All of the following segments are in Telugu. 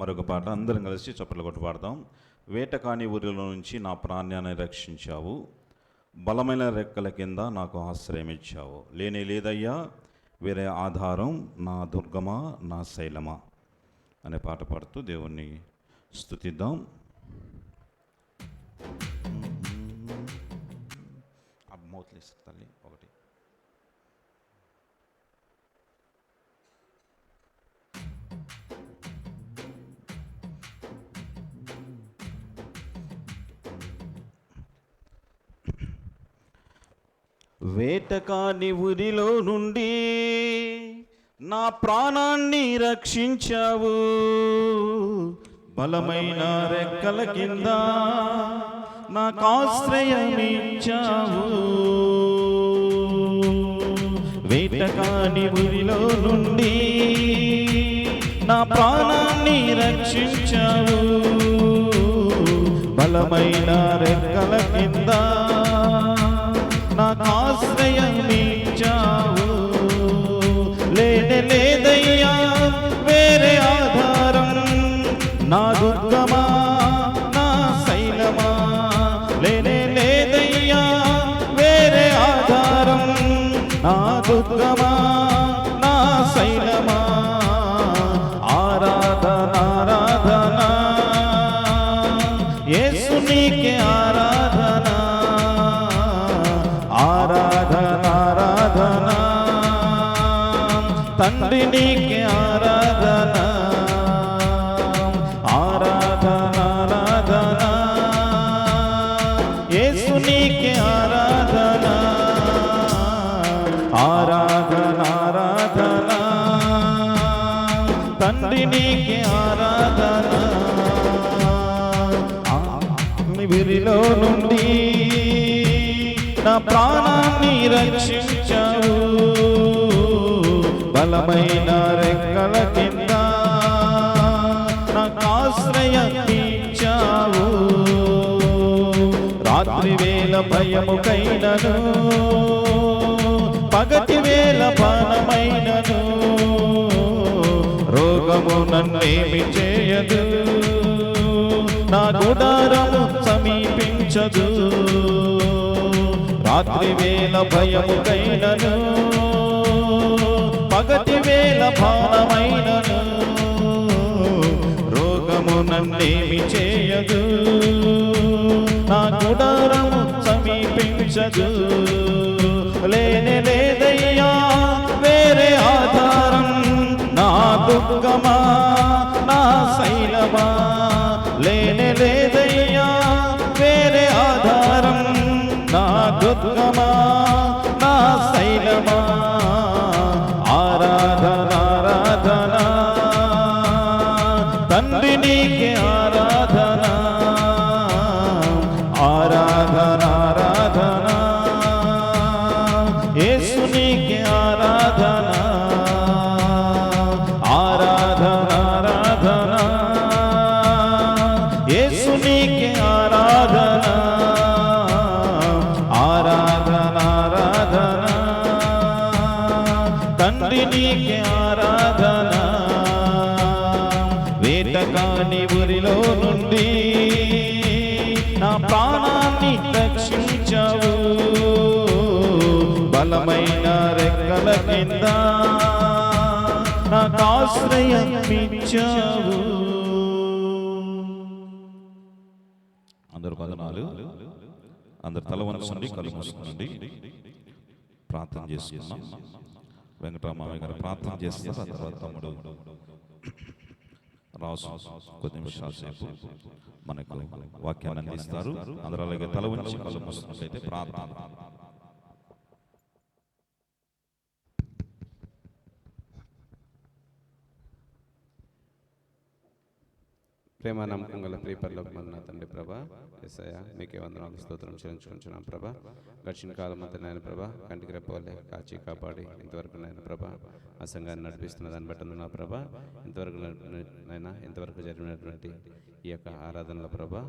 మరొక పాట అందరం కలిసి చప్పట్లు కొట్టి పాడదాం. వేటకాని ఊరిలో నుంచి నా ప్రాణాన్ని రక్షించావు, బలమైన రెక్కల కింద నాకు ఆశ్రయం ఇచ్చావు. లేనే లేదయ్యా వేరే ఆధారం, నా దుర్గమా నా శైలమా అనే పాట పాడుతూ దేవుణ్ణి స్తుతిద్దాం. మౌత్లేసి తల్లి ఒకటి. వేటకాని ఊరిలో నుండి నా ప్రాణాన్ని రక్షించావు, బలమైన రెక్కల కింద నాకు ఆశ్రయమిచ్చావు. వేటకాని ఊరిలో నుండి నా ప్రాణాన్ని రక్షించావు, బలమైన రెక్కల కింద నాకు ఆశ్రయమిచ్చావు. లేనే లేదయ్యా వేరే ఆధారం, నా దుర్గమా నా శైలమా. లేనే లేదయ్యా వేరే ఆధారం, నా దుర్గమా నా శైలమా. ఆరాధన ఆరాధన యేసు నీకే ఆరాధన, ఆరాధన ఆరాధన తండ్రి నీకే ఆరాధన, ఆరాధన ఆరాధన యేసు నీకే ఆరాధన, ఆరాధన ఆరాధన తండ్రి నీకే ఆరాధన. వీరిలో నుండి నా ప్రాణాన్ని రక్షించావు, బలమైన రెక్కల కింద నాకు ఆశ్రయమిచ్చావు. రాత్రి వేళ భయముకైనను, పగటి వేళ బాణమైనను, రోగము నన్నేమి చేయదు, నా గుడారము సమీపించదు. రాత్రి వేళ భయముకైనను, పగటి వేళ బాణమైనను, రోగము నన్నేమి చేయదు, నా గుడారము సమీపించదు. లేనే లేదయ్యా వేరే ఆధారం, నా దుర్గమా నా శైలమా. లేనే లేదయ్యా వేరే ఆధారం, నా దుర్గమా నా శైలమా. ఆరాధన ఆరాధన తండ్రి నీకే ఆరాధన, ఆరాధన ఆరాధన యేసు నీకే ఆరాధన, ఆరాధన ఆరాధన యేసు నీకే ఆరాధన, ఆరాధన ఆరాధన తండ్రి నీకే ఆరాధన. వేటకాని ఊరిలో నుండి నా ప్రాణాన్ని రక్షించావు, బలమైన రెక్కల కింద నాకు ఆశ్రయమిచ్చావు. అందరు పదనాలు, అందరు తల వంచండి, కళ్ళు మూసుకోండి, ప్రార్థన చేసుకున్నాం. వెంకటరామయ్య గారు ప్రార్థన చేస్తారు. ఆ తర్వాత తమ్ముడు రాసు కొద్ది నిమిషాల సేపు మనకు వాక్యాన్ని అందిస్తారు. అందరూ అలాగే తల వంచి కళ్ళు మూసుకున్నట్లయితే ప్రార్థన. ప్రేమ నమ్మకం గల ప్రియ పరలోకమందున తండ్రి ప్రభా, యేసయ్య మీకే వందనాలు స్తోత్రం చెల్లించుకుంటున్నాం ప్రభా. గడిచిన కాలం అంతా నాయన ప్రభా కంటికి రెప్పవలే కాచి కాపాడి ఇంతవరకు నాయన ప్రభా ఆ సంఘాన్ని నడిపిస్తున్న దాన్ని బట్టి నా ప్రభా, ఇంతవరకు జరిగినటువంటి ఈ యొక్క ఆరాధనల ప్రభా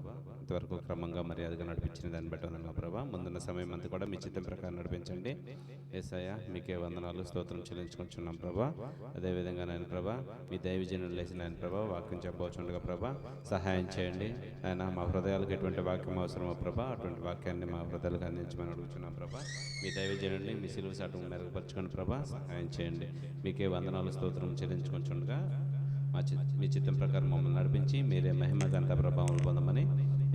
ఇంతవరకు క్రమంగా మర్యాదగా నడిపించిన దాన్ని బట్టి నా ప్రభా, ముందున్న సమయం అంతా కూడా మీ చిత్తం ప్రకారం నడిపించండి. యేసయ్య మీకే వందనాలు స్తోత్రం చెల్లించుకుంటున్నాం ప్రభా. అదేవిధంగా నాయన ప్రభా మీ దైవజనులు లేచి నాయన ప్రభా వాక్యం చెప్పవచ్చుండగా ప్రభా సహాయం చేయండి. ఆయన మా హృదయాలకు ఎటువంటి వాక్యం అవసరమో ప్రభా అటువంటి వాక్యాన్ని మా హృదయాలకు అందించమని అడుగుతున్నాం ప్రభా. మీ దైవజనుడిని మీ సిలువ సాటును మెరుగుపరచుకొని ప్రభా సహాయం చేయండి. మీకే వందనాలు స్తోత్రం చెల్లించుకుంటుండగా మీ చిత్తం ప్రకారం మమ్మల్ని నడిపించి మీరే మహిమ ఘనత ప్రభావం పొందమని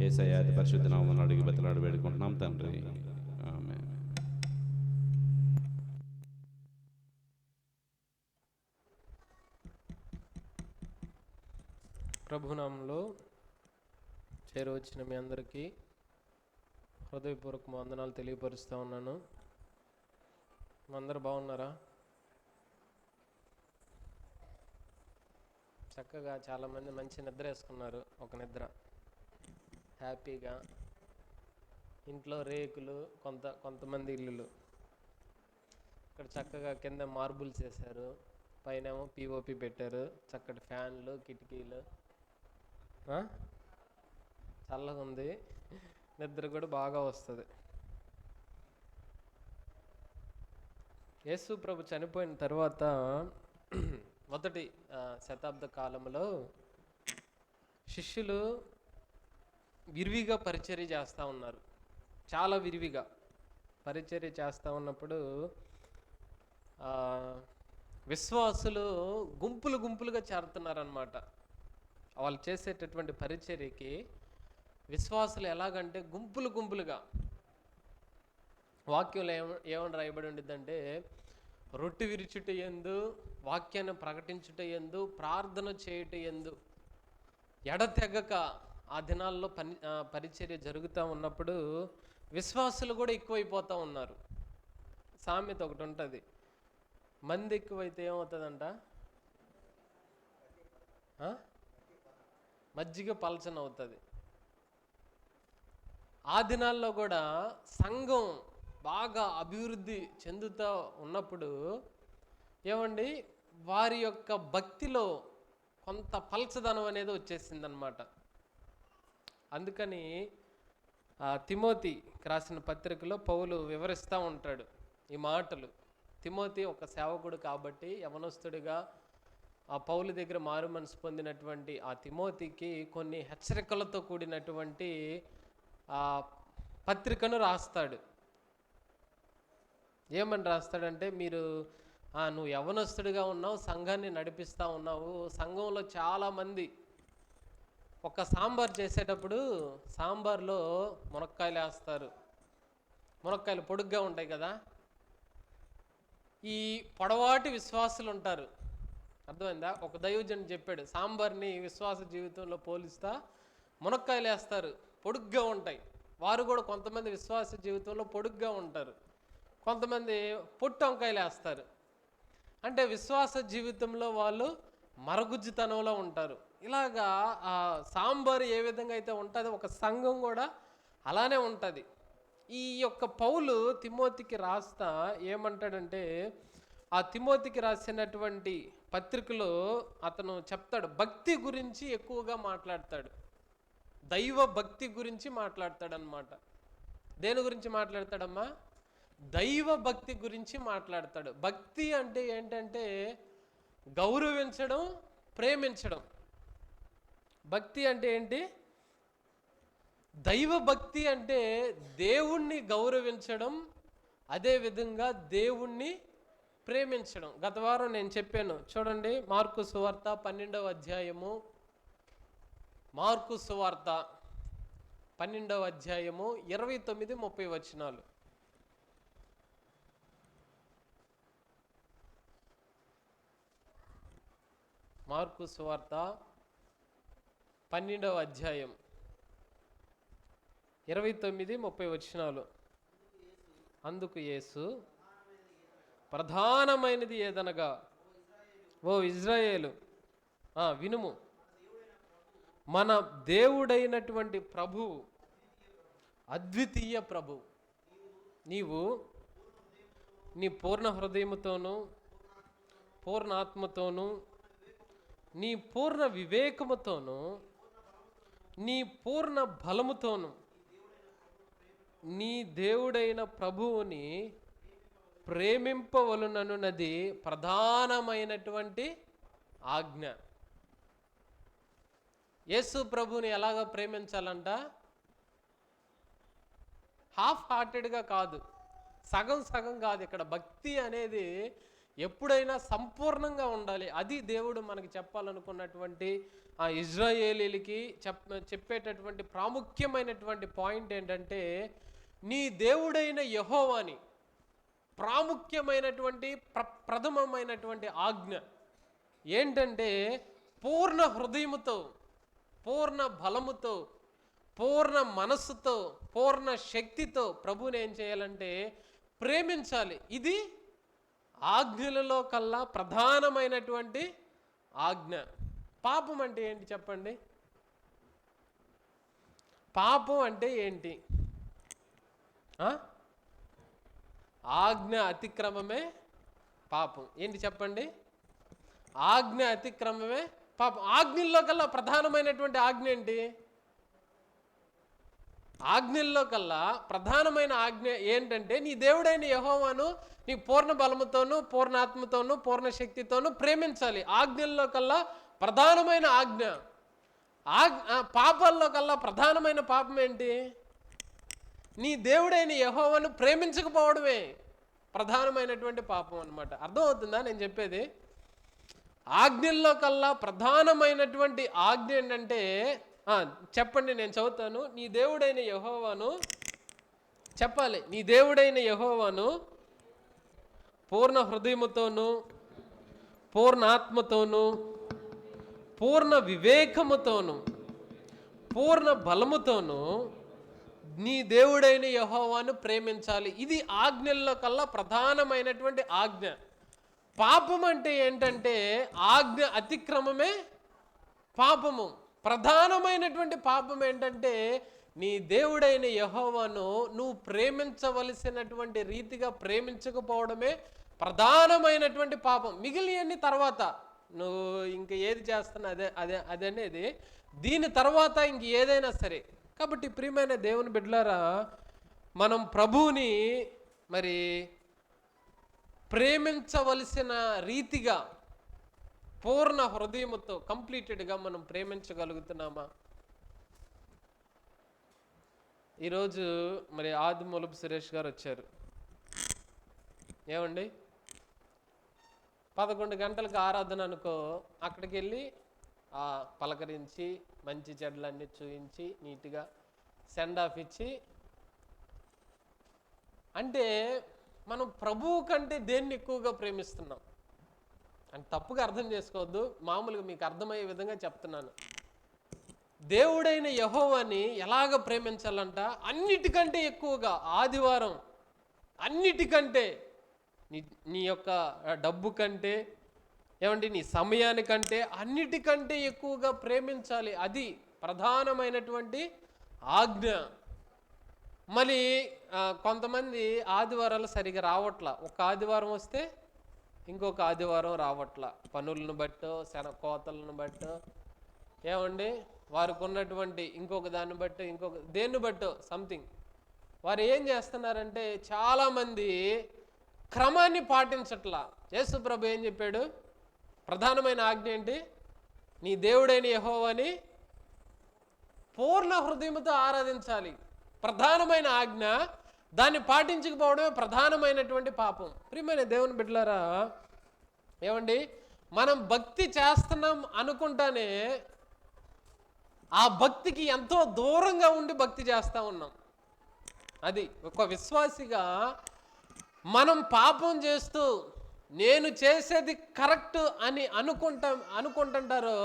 యేసయ్య అతి పరిశుద్ధ నామమున అడిగి బతిలాడి వేడుకుంటున్నాం తండ్రి, ఆమేన్. ప్రభునామంలో చేరవచ్చిన మీ అందరికీ హృదయపూర్వక వందనాలు తెలియపరుస్తూ ఉన్నాను. అందరూ బాగున్నారా? చక్కగా చాలామంది మంచి నిద్ర వేసుకున్నారు. ఒక నిద్ర హ్యాపీగా. ఇంట్లో రేకులు, కొంతమంది ఇల్లులు. ఇక్కడ చక్కగా కింద మార్బుల్స్ వేశారు, పైనేమో పిఓపి పెట్టారు, చక్కటి ఫ్యాన్లు, కిటికీలు, చల్లగా ఉంది, నిద్ర కూడా బాగా వస్తుంది. యేసు ప్రభు చనిపోయిన తర్వాత మొదటి శతాబ్ద కాలంలో శిష్యులు విరివిగా పరిచర్య చేస్తూ ఉన్నారు. చాలా విరివిగా పరిచర్య చేస్తూ ఉన్నప్పుడు విశ్వాసులు గుంపులుగా చేరుతున్నారనమాట. వాళ్ళు చేసేటటువంటి పరిచర్యకి విశ్వాసులు ఎలాగంటే గుంపులుగా. వాక్యంలో ఏమని రాయబడి ఉండిద్దంటే, రొట్టె విరుచుట యందు, వాక్యాన్ని ప్రకటించుట యందు, ప్రార్థన చేయుట యందు ఎడతెగక ఆ దినాల్లో పరిచర్య జరుగుతూ ఉన్నప్పుడు విశ్వాసులు కూడా ఎక్కువైపోతూ ఉన్నారు. సామెత ఒకటి ఉంటుంది, మంది ఎక్కువైతే ఏమవుతుందంట, మజ్జిగ పలచన అవుతుంది. ఆ దినాల్లో కూడా సంఘం బాగా అభివృద్ధి చెందుతూ ఉన్నప్పుడు ఏమండి వారి యొక్క భక్తిలో కొంత పలచదనం అనేది వచ్చేసిందనమాట. అందుకని తిమోతి రాసిన పత్రికలో పౌలు వివరిస్తూ ఉంటాడు ఈ మాటలు. తిమోతి ఒక సేవకుడు కాబట్టి యవనస్తుడిగా ఆ పౌలు దగ్గర మారు మనసు పొందినటువంటి ఆ తిమోతికి కొన్ని హెచ్చరికలతో కూడినటువంటి పత్రికను రాస్తాడు. ఏమని రాస్తాడంటే, నువ్వు యవనస్తుడిగా ఉన్నావు, సంఘాన్ని నడిపిస్తూ ఉన్నావు, సంఘంలో చాలామంది ఒక సాంబార్ చేసేటప్పుడు సాంబార్లో మునక్కాయలు వేస్తారు. మునక్కాయలు పొడుగ్గా ఉంటాయి కదా. ఈ పొడవాటి విశ్వాసులు ఉంటారు, అర్థమైందా? ఒక దైవజన్ చెప్పాడు, సాంబార్ని విశ్వాస జీవితంలో పోలిస్తా మునక్కాయలు వేస్తారు, పొడుగ్గా ఉంటాయి. వారు కూడా కొంతమంది విశ్వాస జీవితంలో పొడుగ్గా ఉంటారు, కొంతమంది పొట్టు వంకాయలు వేస్తారు. అంటే విశ్వాస జీవితంలో వాళ్ళు మరగుజ్జుతనంలో ఉంటారు. ఇలాగా ఆ సాంబార్ ఏ విధంగా అయితే ఉంటుందో ఒక సంఘం కూడా అలానే ఉంటుంది. ఈ యొక్క పౌలు తిమోతికి రాస్తా ఏమంటాడంటే, ఆ తిమోతికి రాసినటువంటి పత్రికలో అతను చెప్తాడు, భక్తి గురించి ఎక్కువగా మాట్లాడతాడు, దైవ భక్తి గురించి మాట్లాడతాడనమాట. దేని గురించి మాట్లాడతాడమ్మా? దైవ భక్తి గురించి మాట్లాడతాడు. భక్తి అంటే ఏంటంటే గౌరవించడం, ప్రేమించడం. భక్తి అంటే ఏంటి? దైవ భక్తి అంటే దేవుణ్ణి గౌరవించడం, అదేవిధంగా దేవుణ్ణి ప్రేమించడం. గత వారం నేను చెప్పాను చూడండి, మార్కు సువార్త 12వ అధ్యాయము, మార్కు సువార్త 12వ అధ్యాయము 29-30 వచనాలు. మార్కు సువార్త 12వ అధ్యాయం 29-30 వచనాలు. అందుకు యేసు, ప్రధానమైనది ఏదనగా, ఓ ఇజ్రాయేలు వినుము, మన దేవుడైనటువంటి ప్రభువు, అద్వితీయ ప్రభువు, నీవు నీ పూర్ణ హృదయముతోనూ పూర్ణ ఆత్మతోనూ నీ పూర్ణ వివేకముతోనూ నీ పూర్ణ బలముతోనూ నీ దేవుడైన ప్రభువుని ప్రేమింపవలననున్నది ప్రధానమైనటువంటి ఆజ్ఞ. యేసు ప్రభువుని ఎలాగ ప్రేమించాలంట? హాఫ్ హార్టెడ్గా కాదు, సగం సగం కాదు. ఇక్కడ భక్తి అనేది ఎప్పుడైనా సంపూర్ణంగా ఉండాలి. అది దేవుడు మనకి చెప్పాలనుకున్నటువంటి ఆ ఇజ్రాయేలీలకి చెప్పేటటువంటి ప్రాముఖ్యమైనటువంటి పాయింట్ ఏంటంటే, నీ దేవుడైన యెహోవాని ప్రాముఖ్యమైనటువంటి ప్రథమమైనటువంటి ఆజ్ఞ ఏంటంటే, పూర్ణ హృదయముతో, పూర్ణ బలముతో, పూర్ణ మనస్సుతో, పూర్ణ శక్తితో ప్రభువుని ఏం చేయాలంటే ప్రేమించాలి. ఇది ఆజ్ఞలలో కల్లా ప్రధానమైనటువంటి ఆజ్ఞ. పాపం అంటే ఏంటి చెప్పండి? పాపం అంటే ఏంటి? ఆజ్ఞ అతిక్రమమే పాపం. ఏంటి చెప్పండి? ఆజ్ఞ అతిక్రమమే పాపం. ఆజ్ఞల్లో కల్లా ప్రధానమైనటువంటి ఆజ్ఞ ఏంటి? ఆజ్ఞల్లో కల్లా ప్రధానమైన ఆజ్ఞ ఏంటంటే, నీ దేవుడైన యెహోవాను నీ పూర్ణ బలముతోనూ పూర్ణ ఆత్మతోనూ పూర్ణ శక్తితోనూ ప్రేమించాలి. ఆజ్ఞల్లో కల్లా ప్రధానమైన ఆజ్ఞ. పాపాల్లో కల్లా ప్రధానమైన పాపం ఏంటి? నీ దేవుడైన యెహోవాను ప్రేమించకపోవడమే ప్రధానమైనటువంటి పాపం అన్నమాట. అర్థమవుతుందా నేను చెప్పేది? ఆజ్ఞల్లో కల్లా ప్రధానమైనటువంటి ఆజ్ఞ ఏంటంటే, చెప్పండి, నేను చదువుతాను. నీ దేవుడైన యెహోవాను చెప్పాలి. నీ దేవుడైన యెహోవాను పూర్ణ హృదయముతోనూ పూర్ణ ఆత్మతోనూ పూర్ణ వివేకముతోనూ పూర్ణ బలముతోనూ నీ దేవుడైన యెహోవాను ప్రేమించాలి. ఇది ఆజ్ఞల్లో కల్లా ప్రధానమైనటువంటి ఆజ్ఞ. పాపం అంటే ఏంటంటే, ఆజ్ఞ అతిక్రమమే పాపము. ప్రధానమైనటువంటి పాపం ఏంటంటే, నీ దేవుడైన యెహోవాను నువ్వు ప్రేమించవలసినటువంటి రీతిగా ప్రేమించకపోవడమే ప్రధానమైనటువంటి పాపం. మిగిలినన్ని తర్వాత నువ్వు ఇంక ఏది చేస్తున్నా అదే అనేది దీని తర్వాత ఇంక ఏదైనా సరే. కాబట్టి ప్రియమైన దేవుని బిడ్డలారా, మనం ప్రభువుని మరి ప్రేమించవలసిన రీతిగా పూర్ణ హృదయముతో కంప్లీటెడ్గా మనం ప్రేమించగలుగుతున్నామా? ఈరోజు మరి ఆదిమూలపు సురేష్ గారు వచ్చారు. ఏమండి, 11 గంటలకు ఆరాధన అనుకో, అక్కడికి వెళ్ళి పలకరించి మంచి చెడ్లన్నీ చూయించి నీట్గా సెండ్ ఆఫ్ ఇచ్చి, అంటే మనం ప్రభువు కంటే దేన్ని ఎక్కువగా ప్రేమిస్తున్నాం అంటే తప్పుగా అర్థం చేసుకోవద్దు, మామూలుగా మీకు అర్థమయ్యే విధంగా చెప్తున్నాను. దేవుడైన యెహోవాని ఎలాగ ప్రేమించాలంట? అన్నిటికంటే ఎక్కువగా ఆదివారం, అన్నిటికంటే నీ యొక్క డబ్బు కంటే, ఏమంటే నీ సమయానికంటే అన్నిటికంటే ఎక్కువగా ప్రేమించాలి. అది ప్రధానమైనటువంటి ఆజ్ఞ. మళ్ళీ కొంతమంది ఆదివారాలు సరిగా రావట్లా. ఒక ఆదివారం వస్తే ఇంకొక ఆదివారం రావట్లా. పనులను బట్టో కోతలను బట్టో, ఏమండి వారికి ఉన్నటువంటి ఇంకొక దాన్ని బట్టో ఇంకొక దేన్ని బట్టో సంథింగ్ వారు ఏం చేస్తున్నారంటే, చాలామంది క్రమాన్ని పాటించట్లా. యేసు ప్రభు ఏం చెప్పాడు? ప్రధానమైన ఆజ్ఞ ఏంటి? నీ దేవుడైన యెహోవాని పూర్ణ హృదయముతో ఆరాధించాలి. ప్రధానమైన ఆజ్ఞ. దాన్ని పాటించకపోవడమే ప్రధానమైనటువంటి పాపం. ప్రియమైన దేవుని బిడ్డలారా, ఏమండి మనం భక్తి చేస్తున్నాం అనుకుంటానే ఆ భక్తికి ఎంతో దూరంగా ఉండి భక్తి చేస్తూ ఉన్నాం. అది ఒక విశ్వాసిగా మనం పాపం చేస్తూ నేను చేసేది కరెక్ట్ అని అనుకుంటుంటారో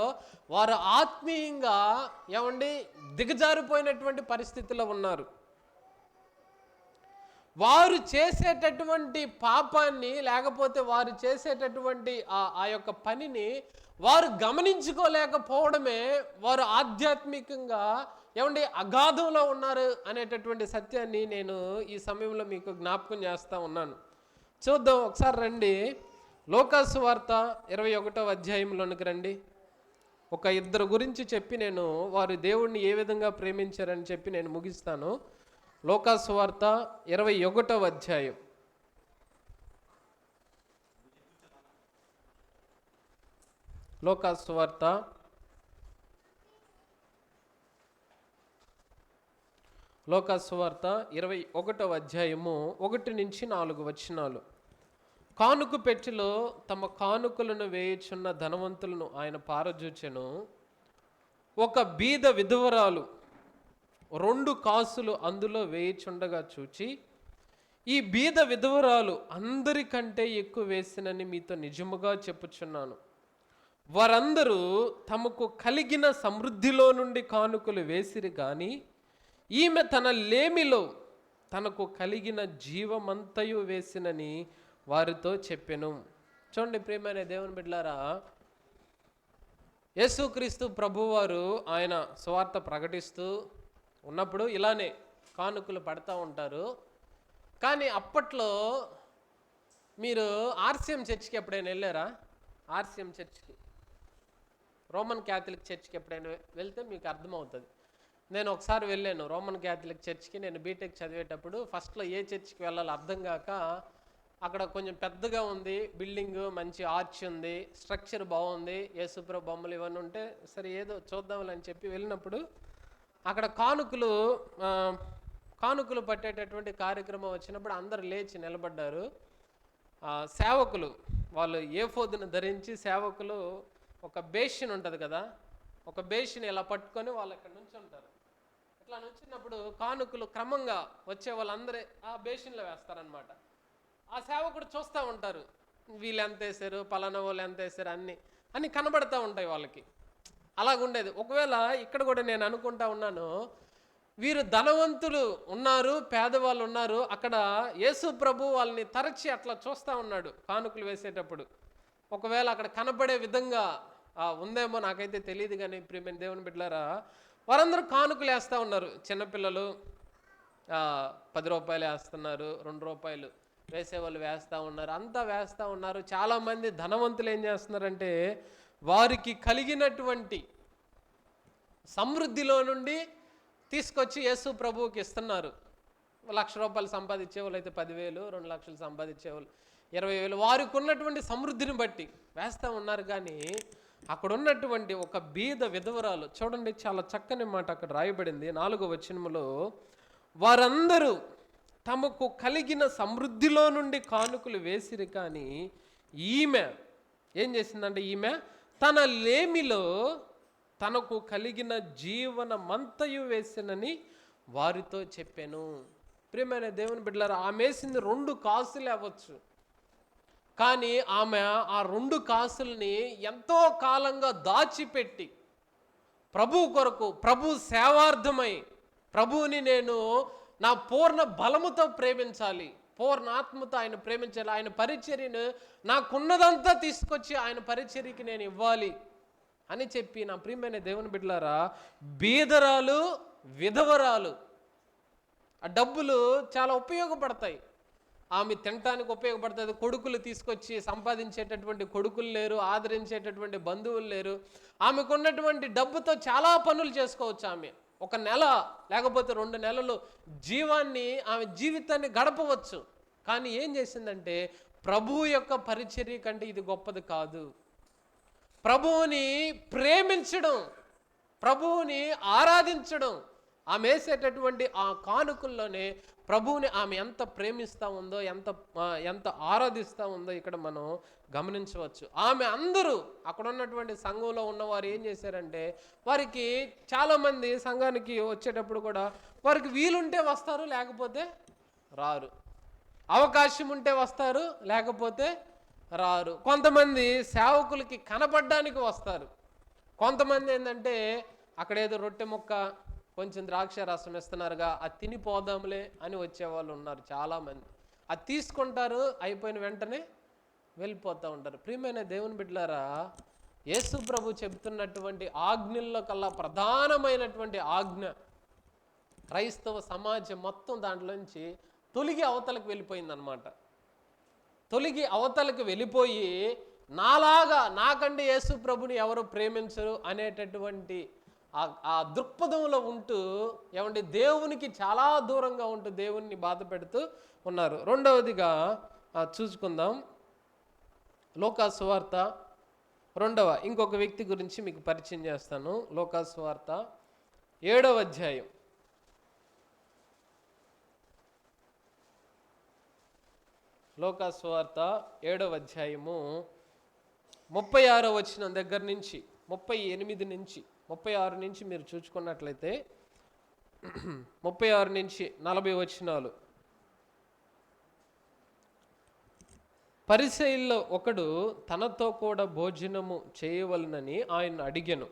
వారు ఆత్మీయంగా ఏమండి దిగజారిపోయినటువంటి పరిస్థితిలో ఉన్నారు. వారు చేసేటటువంటి పాపాన్ని, లేకపోతే వారు చేసేటటువంటి ఆ యొక్క పనిని వారు గమనించుకోలేకపోవడమే వారు ఆధ్యాత్మికంగా ఏమండి అగాధంలో ఉన్నారు అనేటటువంటి సత్యాన్ని నేను ఈ సమయంలో మీకు జ్ఞాపకం చేస్తూ ఉన్నాను. చూద్దాం ఒకసారి రండి, లూకాసు వార్త 21వ అధ్యాయంలోనికి రండి. ఒక ఇద్దరు గురించి చెప్పి నేను వారు దేవుణ్ణి ఏ విధంగా ప్రేమించారని చెప్పి నేను ముగిస్తాను. లూకాసు వార్త 21వ అధ్యాయం. లూకాసు వార్త 21వ అధ్యాయము 1 నుంచి 4 వచనాలు. కానుక పెట్టెలో తమ కానుకలను వేయుచున్న ధనవంతులను ఆయన పారజూచెను. ఒక బీద విధవరాలు 2 కాసులు అందులో వేయుచుండగా చూచి, ఈ బీద విధవరాలు అందరికంటే ఎక్కువ వేసినని మీతో నిజముగా చెప్పుచున్నాను. వారందరూ తమకు కలిగిన సమృద్ధిలో నుండి కానుకలు వేసిరి కానీ ఈమె తన లేమిలో తనకు కలిగిన జీవమంతయు వేసినని వారితో చెప్పెను. చూడండి ప్రియమైన దేవుని బిడ్డలారా, యేసుక్రీస్తు ప్రభువారు ఆయన సువార్త ప్రకటిస్తూ ఉన్నప్పుడు ఇలానే కానుకలు పడతా ఉంటారు. కానీ అప్పట్లో మీరు ఆర్సిఎం చర్చ్కి ఎప్పుడైనా వెళ్ళారా? ఆర్సిఎం చర్చ్కి, రోమన్ క్యాథలిక్ చర్చ్కి ఎప్పుడైనా వెళ్తే మీకు అర్థమవుతుంది. నేను ఒకసారి వెళ్ళాను రోమన్ క్యాథలిక్ చర్చ్కి. నేను బీటెక్ చదివేటప్పుడు ఫస్ట్లో ఏ చర్చ్కి వెళ్ళాలో అర్థం కాక, అక్కడ కొంచెం పెద్దగా ఉంది బిల్డింగ్, మంచి ఆర్చ్ ఉంది, స్ట్రక్చర్ బాగుంది, యేసుప్రభు బొమ్మలు ఇవన్నీ ఉంటే సరే ఏదో చూద్దామని చెప్పి వెళ్ళినప్పుడు అక్కడ కానుకలు పట్టేటటువంటి కార్యక్రమం వచ్చినప్పుడు అందరు లేచి నిలబడ్డారు. సేవకులు వాళ్ళు ఏఫోదును ధరించి సేవకులు ఒక బేసిన్ ఉంటుంది కదా, ఒక బేసిన్ ఇలా పట్టుకొని వాళ్ళు ఇక్కడ నుంచి ఉంటారు. ఇట్లా నుంచినప్పుడు కానుకలు క్రమంగా వచ్చే వాళ్ళందరూ ఆ బేసిన్లో వేస్తారనమాట. ఆ సేవకుడు చూస్తూ ఉంటారు, వీళ్ళు ఎంత వేసారు, పలానా వాళ్ళు ఎంత వేసారు, అన్నీ కనబడతా ఉంటాయి వాళ్ళకి. అలాగుండేది. ఒకవేళ ఇక్కడ కూడా నేను అనుకుంటా ఉన్నాను, వీరు ధనవంతులు ఉన్నారు, పేదవాళ్ళు ఉన్నారు, అక్కడ యేసు ప్రభు వాళ్ళని తరచి అట్లా చూస్తూ ఉన్నాడు కానుకలు వేసేటప్పుడు. ఒకవేళ అక్కడ కనబడే విధంగా ఉందేమో నాకైతే తెలియదు. కానీ ప్రియమైన దేవుని బిడ్డలారా, వారందరూ కానుకలు వేస్తూ ఉన్నారు. చిన్నపిల్లలు 10 రూపాయలు వేస్తున్నారు, 2 రూపాయలు వేసేవాళ్ళు వేస్తూ ఉన్నారు, అంతా వేస్తూ ఉన్నారు. చాలామంది ధనవంతులు ఏం చేస్తున్నారంటే వారికి కలిగినటువంటి సమృద్ధిలో నుండి తీసుకొచ్చి యేసు ప్రభువుకి ఇస్తున్నారు. 1,00,000 రూపాయలు సంపాదించే వాళ్ళు అయితే 10,000, 2 లక్షలు సంపాదించే వాళ్ళు 20,000, వారికి ఉన్నటువంటి సమృద్ధిని బట్టి వేస్తూ ఉన్నారు. కానీ అక్కడ ఉన్నటువంటి ఒక బీద విధవరాలు చూడండి, చాలా చక్కని మాట అక్కడ రాయబడింది 4వ వచనములో, వారందరూ తమకు కలిగిన సమృద్ధిలో నుండి కానుకలు వేసిరి కానీ ఈమె ఏం చేసిందంటే ఈమె తన లేమిలో తనకు కలిగిన జీవనమంతయు వేసినని వారితో చెప్పాను. ప్రియమైన దేవుని బిడ్డలారా, ఆమె వేసింది 2 కాసులే అవ్వచ్చు, కానీ ఆమె ఆ 2 కాసుల్ని ఎంతో కాలంగా దాచిపెట్టి ప్రభు కొరకు, ప్రభు సేవార్థమై, ప్రభువుని నేను నా పూర్ణ బలముతో ప్రేమించాలి, పూర్ణ ఆత్మతో ఆయన ప్రేమించాలి, ఆయన పరిచర్యను నాకున్నదంతా తీసుకొచ్చి ఆయన పరిచర్యకి నేను ఇవ్వాలి అని చెప్పి, నా ప్రియమైన దేవుని బిడ్డలారా, బీదరాలు విధవరాలు ఆ డబ్బులు చాలా ఉపయోగపడతాయి. ఆమె తినటానికి ఉపయోగపడుతుంది. కొడుకులు తీసుకొచ్చి సంపాదించేటటువంటి కొడుకులు లేరు, ఆదరించేటటువంటి బంధువులు లేరు. ఆమెకున్నటువంటి డబ్బుతో చాలా పనులు చేసుకోవచ్చు. ఆమె 1 నెల లేకపోతే 2 నెలలు ఆమె జీవితాన్ని గడపవచ్చు. కానీ ఏం చేసిందంటే ప్రభువు యొక్క పరిచర్య కంటే ఇది గొప్పది కాదు. ప్రభువుని ప్రేమించడం, ప్రభువుని ఆరాధించడం, ఆమె వేసేటటువంటి ఆ కానుకల్లోనే ప్రభువుని ఆమె ఎంత ప్రేమిస్తూ ఉందో, ఎంత ఆరాధిస్తూ ఉందో ఇక్కడ మనం గమనించవచ్చు. ఆమె అందరూ అక్కడ ఉన్నటువంటి సంఘంలో ఉన్నవారు ఏం చేశారంటే, వారికి చాలామంది సంఘానికి వచ్చేటప్పుడు కూడా వారికి వీలుంటే వస్తారు, లేకపోతే రారు. అవకాశం ఉంటే వస్తారు, లేకపోతే రారు. కొంతమంది సేవకులకి కనపడడానికి వస్తారు. కొంతమంది ఏంటంటే అక్కడ ఏదో రొట్టె ముక్క, కొంచెం ద్రాక్ష రసం ఇస్తున్నారుగా, అది తినిపోదాంలే అని వచ్చేవాళ్ళు ఉన్నారు చాలామంది. అది తీసుకుంటారు, అయిపోయిన వెంటనే వెళ్ళిపోతూ ఉంటారు. ప్రియమైన దేవుని బిడ్డలారా, యేసు ప్రభు చెబుతున్నటువంటి ఆజ్ఞల్లో కల్లా ప్రధానమైనటువంటి ఆజ్ఞ క్రైస్తవ సమాజం మొత్తం దాంట్లోంచి తొలగి అవతలకు వెళ్ళిపోయిందనమాట. తొలగి అవతలకు వెళ్ళిపోయి నాలాగా నాకంటే యేసు ప్రభుని ఎవరు ప్రేమించరు అనేటటువంటి ఆ దృక్పథంలో ఉంటూ ఏమంటే దేవునికి చాలా దూరంగా ఉంటూ దేవుణ్ణి బాధ పెడుతూ ఉన్నారు. రెండవదిగా చూసుకుందాం, లూకాసు సువార్త ఇంకొక వ్యక్తి గురించి మీకు పరిచయం చేస్తాను. లూకాసు సువార్త 7వ అధ్యాయం. లూకాసు సువార్త 7వ అధ్యాయము 36వ వచనం దగ్గర నుంచి 38 నుంచి 36 నుంచి మీరు చూసుకున్నట్లయితే 36 నుంచి 40 వచనాలు. పరిసయ్యుల్లో ఒకడు తనతో కూడా భోజనము చేయవలనని ఆయన అడిగెను.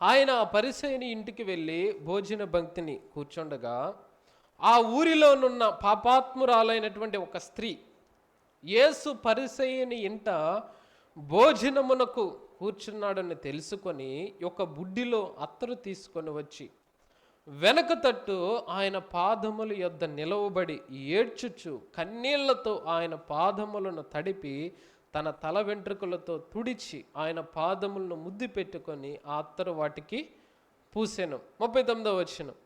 ఆయన ఆ పరిసయ్యుని ఇంటికి వెళ్ళి భోజన పంక్తిని కూర్చుండగా ఆ ఊరిలోనున్న పాపాత్మురాలైనటువంటి ఒక స్త్రీ యేసు పరిసయ్యుని ఇంట భోజనమునకు కూర్చున్నాడని తెలుసుకొని ఒక బుడ్డిలో అత్తరు తీసుకొని వచ్చి వెనక తట్టు ఆయన పాదముల యొద్ద నిలవబడి ఏడ్చుచు కన్నీళ్లతో ఆయన పాదములను తడిపి తన తల వెంట్రుకలతో తుడిచి ఆయన పాదములను ముద్దు పెట్టుకొని ఆ అత్తరు వాటికి పూసెను. 39వ వచనం.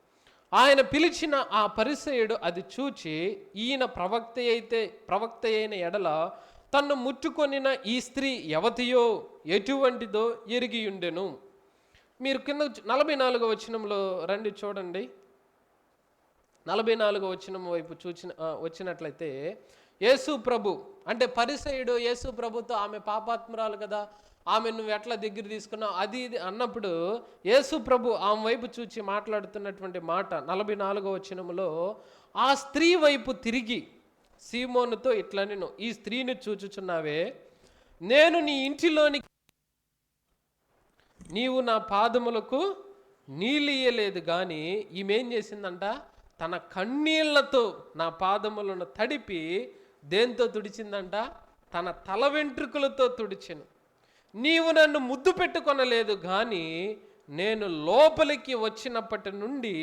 ఆయన పిలిచిన ఆ పరిసయ్యుడు అది చూచి ఈయన ప్రవక్త అయిన ఎడల తన్ను ముట్టుకొనిన ఈ స్త్రీ ఎవతియో ఎటువంటిదో ఎరిగియుండెను. మీరు కింద 44వ వచనంలో రండి చూడండి. 44వ వచనం వైపు వచ్చినట్లయితే యేసు ప్రభు అంటే పరిసయ్యుడు యేసు ప్రభుతో ఆమె పాపాత్మురాలు కదా, ఆమె నువ్వు ఎట్లా దగ్గర తీసుకున్నావు అది ఇది అన్నప్పుడు యేసు ప్రభు ఆమె వైపు చూచి మాట్లాడుతున్నటువంటి మాట 44వ వచనంలో ఆ స్త్రీ వైపు తిరిగి సీమోనుతో ఇట్లా నేను ఈ స్త్రీని చూచుచున్నావే, నేను నీ ఇంటిలోని నీవు నా పాదములకు నీళ్ళియ్యలేదు కానీ ఈమెం చేసిందంట, తన కన్నీళ్లతో నా పాదములను తడిపి దేంతో తుడిచిందంట, తన తల వెంట్రుకలతో తుడిచెను. నీవు నన్ను ముద్దు పెట్టుకొనలేదు కానీ నేను లోపలికి వచ్చినప్పటి నుండి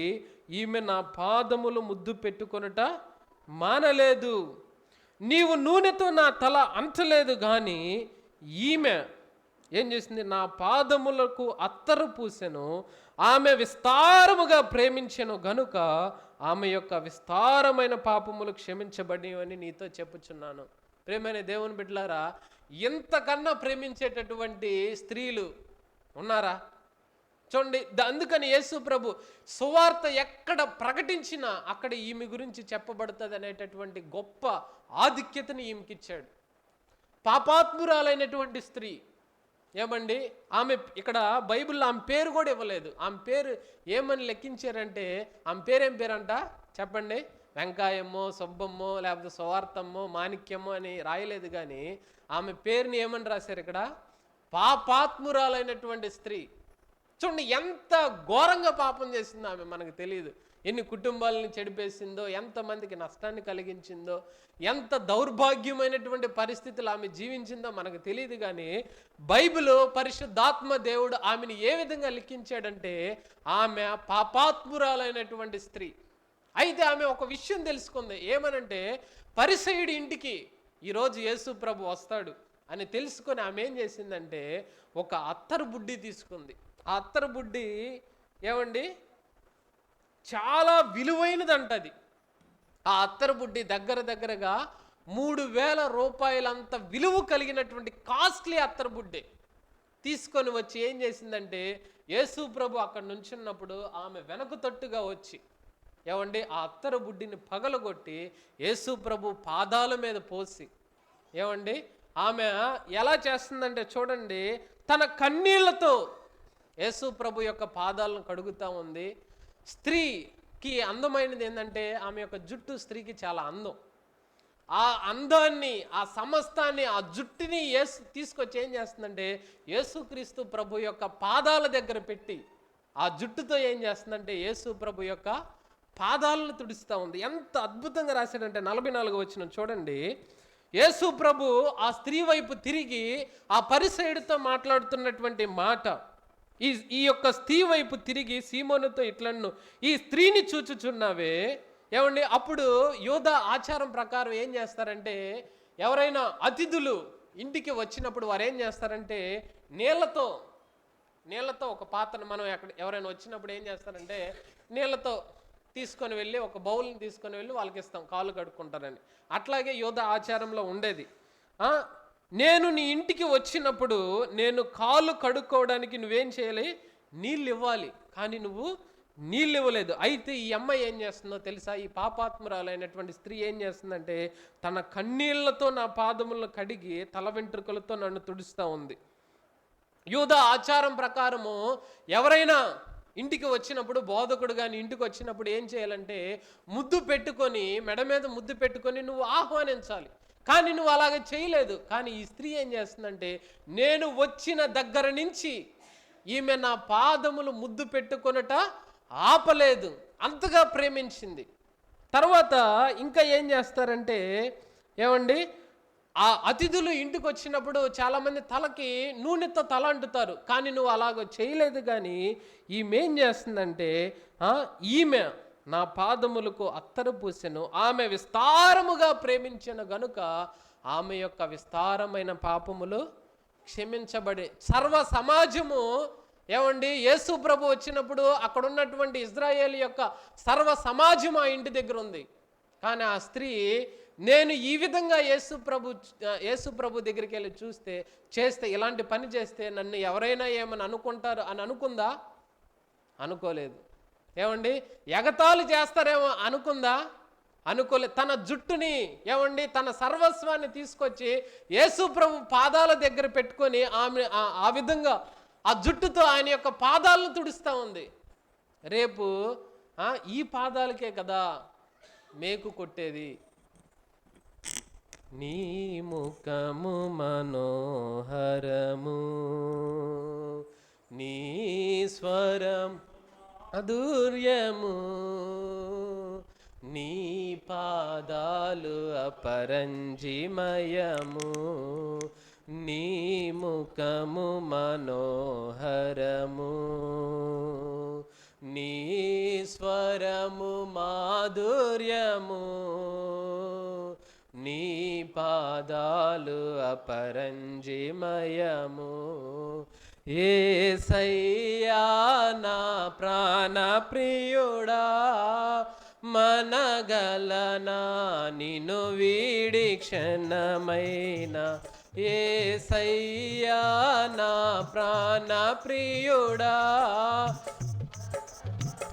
ఈమె నా పాదములు ముద్దు పెట్టుకొనుట మానలేదు. నీవు నూనెతో నా తల అంటలేదు కానీ ఈమె ఏం చేసింది, నా పాదములకు అత్తరు పూసెను. ఆమె విస్తారముగా ప్రేమించెను గనుక ఆమె యొక్క విస్తారమైన పాపములు క్షమించబడినవని నీతో చెప్పుచున్నాను. ప్రేమైన దేవుని బిడ్డలారా, ఎంతకన్నా ప్రేమించేటటువంటి స్త్రీలు ఉన్నారా చూడండి. అందుకని యేసు ప్రభు సువార్త ఎక్కడ ప్రకటించినా అక్కడ ఈమె గురించి చెప్పబడుతుంది అనేటటువంటి గొప్ప ఆధిక్యతని ఈమెకిచ్చాడు. పాపాత్మురాలైనటువంటి స్త్రీ ఏమండి, ఆమె ఇక్కడ బైబిల్లో ఆమె పేరు కూడా ఇవ్వలేదు. ఆమె పేరు ఏమని లెక్కించారంటే ఆమె పేరేం పేరంట చెప్పండి, వెంకాయమ్మో సుబ్బమ్మో లేకపోతే సువార్తమ్మో మాణిక్యమో అని రాయలేదు కానీ ఆమె పేరుని ఏమని రాశారు ఇక్కడ, పాపాత్మురాలైనటువంటి స్త్రీ. చూడండి ఎంత ఘోరంగా పాపం చేసిందో ఆమె, మనకు తెలియదు. ఎన్ని కుటుంబాలని చెడిపేసిందో, ఎంతమందికి నష్టాన్ని కలిగించిందో, ఎంత దౌర్భాగ్యమైనటువంటి పరిస్థితులు ఆమె జీవించిందో మనకు తెలియదు. కానీ బైబిల్ పరిశుద్ధాత్మ దేవుడు ఆమెను ఏ విధంగా లిఖించాడంటే ఆమె పాపాత్మురాలైనటువంటి స్త్రీ. అయితే ఆమె ఒక విషయం తెలుసుకుంది, ఏమనంటే పరిసయ్యుడి ఇంటికి ఈరోజు యేసు ప్రభు వస్తాడు అని తెలుసుకొని ఆమె ఏం చేసిందంటే ఒక అత్తరు బుడ్డి తీసుకుంది. ఆ అత్తరు బుడ్డి ఏమండి చాలా విలువైనదంట అది. ఆ అత్తరు బుడ్డి దగ్గరగా 3000 రూపాయలంత విలువ కలిగినటువంటి కాస్ట్లీ అత్తరు బుడ్డి తీసుకొని వచ్చి ఏం చేసిందంటే యేసు ప్రభు అక్కడ నుంచున్నప్పుడు ఆమె వెనక తట్టుగా వచ్చి ఏమండి ఆ అత్తరు బుడ్డిని పగలగొట్టి యేసు ప్రభు పాదాల మీద పోసి ఏమండి ఆమె ఎలా చేస్తుందంటే చూడండి, తన కన్నీళ్లతో యేసు ప్రభు యొక్క పాదాలను కడుగుతూ ఉంది. స్త్రీకి అందమైనది ఏంటంటే ఆమె యొక్క జుట్టు స్త్రీకి చాలా అందం. ఆ అందాన్ని, ఆ సమస్తాన్ని, ఆ జుట్టుని తీసుకొచ్చి ఏం చేస్తుందంటే యేసుక్రీస్తు ప్రభు యొక్క పాదాల దగ్గర పెట్టి ఆ జుట్టుతో ఏం చేస్తుందంటే యేసు ప్రభు యొక్క పాదాలను తుడుస్తూ ఉంది. ఎంత అద్భుతంగా రాశాడంటే 44వ వచనం చూడండి, యేసు ప్రభు ఆ స్త్రీ వైపు తిరిగి ఆ పరిసయ్యుడితో మాట్లాడుతున్నటువంటి మాట, ఈ యొక్క స్త్రీ వైపు తిరిగి సీమోనుతో ఇట్లను, ఈ స్త్రీని చూచుచున్నావే. ఏమండి, అప్పుడు యూదా ఆచారం ప్రకారం ఏం చేస్తారంటే, ఎవరైనా అతిథులు ఇంటికి వచ్చినప్పుడు వారు ఏం చేస్తారంటే నీళ్ళతో ఒక పాత్రను, మనం ఎవరైనా వచ్చినప్పుడు ఏం చేస్తారంటే నీళ్ళతో తీసుకొని వెళ్ళి ఒక బౌల్ని తీసుకొని వెళ్ళి వాళ్ళకి ఇస్తాం, కాళ్ళు కడుక్కుంటారని. అట్లాగే యూదా ఆచారంలో ఉండేది. నేను నీ ఇంటికి వచ్చినప్పుడు నేను కాళ్ళు కడుక్కోవడానికి నువ్వేం చేయాలి, నీళ్ళు ఇవ్వాలి, కానీ నువ్వు నీళ్ళు ఇవ్వలేదు. అయితే ఈ అమ్మాయి ఏం చేస్తుందో తెలుసా? ఈ పాపాత్మురాలైనటువంటి స్త్రీ ఏం చేస్తుందంటే తన కన్నీళ్లతో నా పాదములను కడిగి తల వెంట్రుకలతో నన్ను తుడుస్తూ ఉంది. యూదా ఆచారం ప్రకారము ఎవరైనా ఇంటికి వచ్చినప్పుడు, బోధకుడు కానీ ఇంటికి వచ్చినప్పుడు ఏం చేయాలంటే ముద్దు పెట్టుకొని, మెడ మీద ముద్దు పెట్టుకొని నువ్వు ఆహ్వానించాలి. కానీ నువ్వు అలాగే చేయలేదు. కానీ ఈ స్త్రీ ఏం చేస్తుందంటే, నేను వచ్చిన దగ్గర నుంచి ఈమె నా పాదములు ముద్దు పెట్టుకొనట ఆపలేదు, అంతగా ప్రేమించింది. తర్వాత ఇంకా ఏం చేస్తారంటే, ఏమండి, ఆ అతిథులు ఇంటికి వచ్చినప్పుడు చాలామంది తలకి నూనెతో తల అంటుతారు, కానీ నువ్వు అలాగ చేయలేదు. కానీ ఈమె ఏం చేస్తుందంటే, ఈమె నా పాదములకు అత్తరు పూసెను, ఆమె విస్తారముగా ప్రేమించిన గనుక ఆమె యొక్క విస్తారమైన పాపములు క్షమించబడి. సర్వ సమాజము, ఏమండి, యేసు ప్రభు వచ్చినప్పుడు అక్కడ ఉన్నటువంటి ఇజ్రాయేల్ యొక్క సర్వ సమాజం ఆ ఇంటి దగ్గర ఉంది. కానీ ఆ స్త్రీ, నేను ఈ విధంగా యేసు ప్రభు దగ్గరికి వెళ్ళి చేస్తే ఇలాంటి పని చేస్తే నన్ను ఎవరైనా ఏమని అనుకుంటారు అని అనుకుందా? అనుకోలేదు. ఏమండి, ఎగతాళి చేస్తారేమో అనుకుందా? అనుకోలేదు. తన జుట్టుని, ఏమండి, తన సర్వస్వాన్ని తీసుకొచ్చి యేసు ప్రభు పాదాల దగ్గర పెట్టుకొని ఆమె ఆ విధంగా ఆ జుట్టుతో ఆయన యొక్క పాదాలను తుడుస్తూ ఉంది. రేపు ఈ పాదాలకే కదా మేకు కొట్టేది. నీ ముఖము మనోహరము, నీ స్వరం మాధుర్యము, నీ పాదాలు అపరంజిమయము, నీ ముఖము మనోహరము, నీ స్వరము మాధుర్యము, నీ పాదాలు అపరంజిమయము. యేసయ్యా నా ప్రాణ ప్రియుడా, మనగలనా నిన్ను వీడి క్షణమైన. యేసయ్యా నా ప్రాణ ప్రియుడా,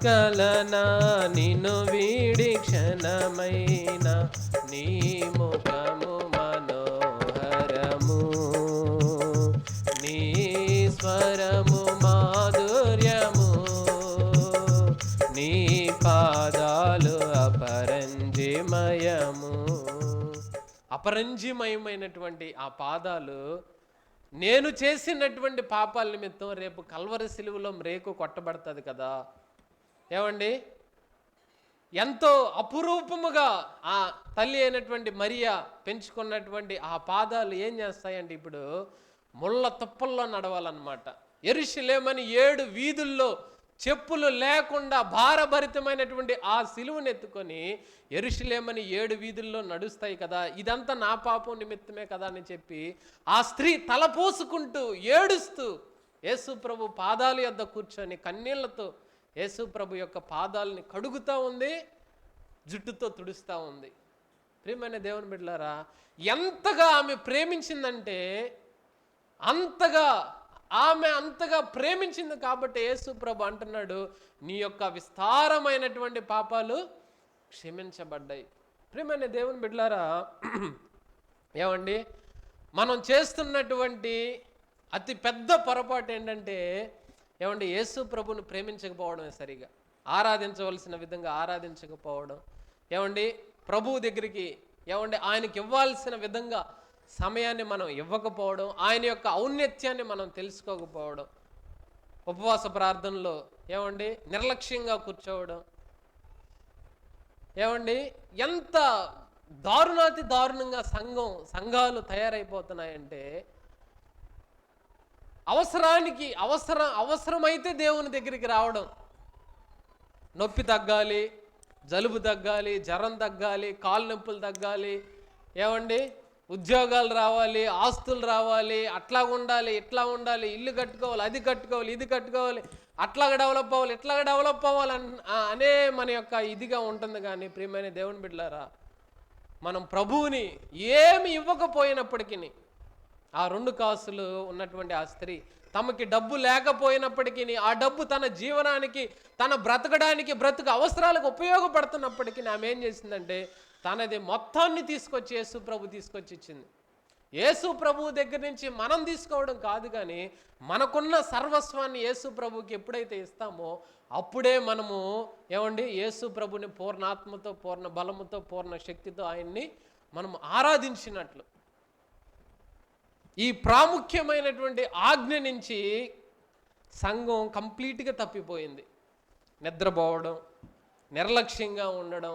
కలనా నిన్ను వీడి క్షణమైన. నీ ముఖము మనోహరము, నీ స్వరము మాధుర్యము, నీ పాదాలు అపరంజిమయము. అపరంజిమయమైనటువంటి ఆ పాదాలు నేను చేసినటువంటి పాపాల నిమిత్తం రేపు కల్వరి సిలువలో రేకు కొట్టబడుతుంది కదా. ఏమండి, ఎంతో అపురూపముగా ఆ తల్లి అయినటువంటి మరియా పెంచుకున్నటువంటి ఆ పాదాలు ఏం చేస్తాయంటే ఇప్పుడు ముళ్ళ తుప్పల్లో నడవాలన్నమాట. యెరూషలేమని 7 వీధుల్లో చెప్పులు లేకుండా భారభరితమైనటువంటి ఆ సిలువను ఎత్తుకొని యెరూషలేమని 7 వీధుల్లో నడుస్తాయి కదా. ఇదంతా నా పాపం నిమిత్తమే కదా అని చెప్పి ఆ స్త్రీ తలపోసుకుంటూ ఏడుస్తూ యేసు ప్రభు పాదాల యొద్ద కూర్చొని కన్నీళ్లతో యేసు ప్రభు యొక్క పాదాలని కడుగుతూ ఉంది, జుట్టుతో తుడుస్తూ ఉంది. ప్రియమైన దేవుని బిడ్డలారా, ఎంతగా ఆమె ప్రేమించిందంటే అంతగా ప్రేమించింది కాబట్టి యేసు ప్రభు అంటున్నాడు, నీ యొక్క విస్తారమైనటువంటి పాపాలు క్షమించబడ్డాయి. ప్రియమైన దేవుని బిడ్డలారా, ఏమండి, మనం చేస్తున్నటువంటి అతి పెద్ద పొరపాటు ఏంటంటే, ఏమండి, యేసు ప్రభుని ప్రేమించకపోవడమే, సరిగా ఆరాధించవలసిన విధంగా ఆరాధించకపోవడం, ఏమండి, ప్రభువు దగ్గరికి, ఏమండి, ఆయనకి ఇవ్వాల్సిన విధంగా సమయాన్ని మనం ఇవ్వకపోవడం, ఆయన యొక్క ఔన్నత్యాన్ని మనం తెలుసుకోకపోవడం, ఉపవాస ప్రార్థనలో ఏమండి నిర్లక్ష్యంగా కూర్చోవడం, ఏమండి ఎంత దారుణాతి దారుణంగా సంఘాలు తయారైపోతున్నాయంటే అవసరమైతే దేవుని దగ్గరికి రావడం, నొప్పి తగ్గాలి, జలుబు తగ్గాలి, జ్వరం తగ్గాలి, కాలు నొప్పులు తగ్గాలి, ఏమండి ఉద్యోగాలు రావాలి, ఆస్తులు రావాలి, అట్లా ఉండాలి, ఇట్లా ఉండాలి, ఇల్లు కట్టుకోవాలి, అది కట్టుకోవాలి, ఇది కట్టుకోవాలి, అట్లాగా డెవలప్ అవ్వాలి, ఇట్లాగా డెవలప్ అవ్వాలి అనే మన యొక్క ఇదిగా ఉంటుంది. కానీ ప్రియమైన దేవుని బిడ్డలారా, మనం ప్రభువుని ఏమి ఇవ్వకపోయినప్పటికీ, ఆ 2 కాసులు ఉన్నటువంటి ఆ స్త్రీ తమకి డబ్బు లేకపోయినప్పటికీ, ఆ డబ్బు తన జీవనానికి, తన బ్రతకడానికి, బ్రతుకు అవసరాలకు ఉపయోగపడుతున్నప్పటికీ ఆమె ఏం చేసిందంటే తనది మొత్తాన్ని తీసుకొచ్చి యేసు ప్రభు తీసుకొచ్చి ఇచ్చింది. యేసు ప్రభు దగ్గర నుంచి మనం తీసుకోవడం కాదు, కానీ మనకున్న సర్వస్వాన్ని యేసు ప్రభుకి ఎప్పుడైతే ఇస్తామో అప్పుడే మనము ఏమండి యేసు ప్రభుని పూర్ణాత్మతో, పూర్ణ బలముతో, పూర్ణ శక్తితో ఆయన్ని మనం ఆరాధించినట్లు. ఈ ప్రాముఖ్యమైనటువంటి ఆజ్ఞ నుంచి సంఘం కంప్లీట్గా తప్పిపోయింది. నిద్రపోవడం, నిర్లక్ష్యంగా ఉండడం,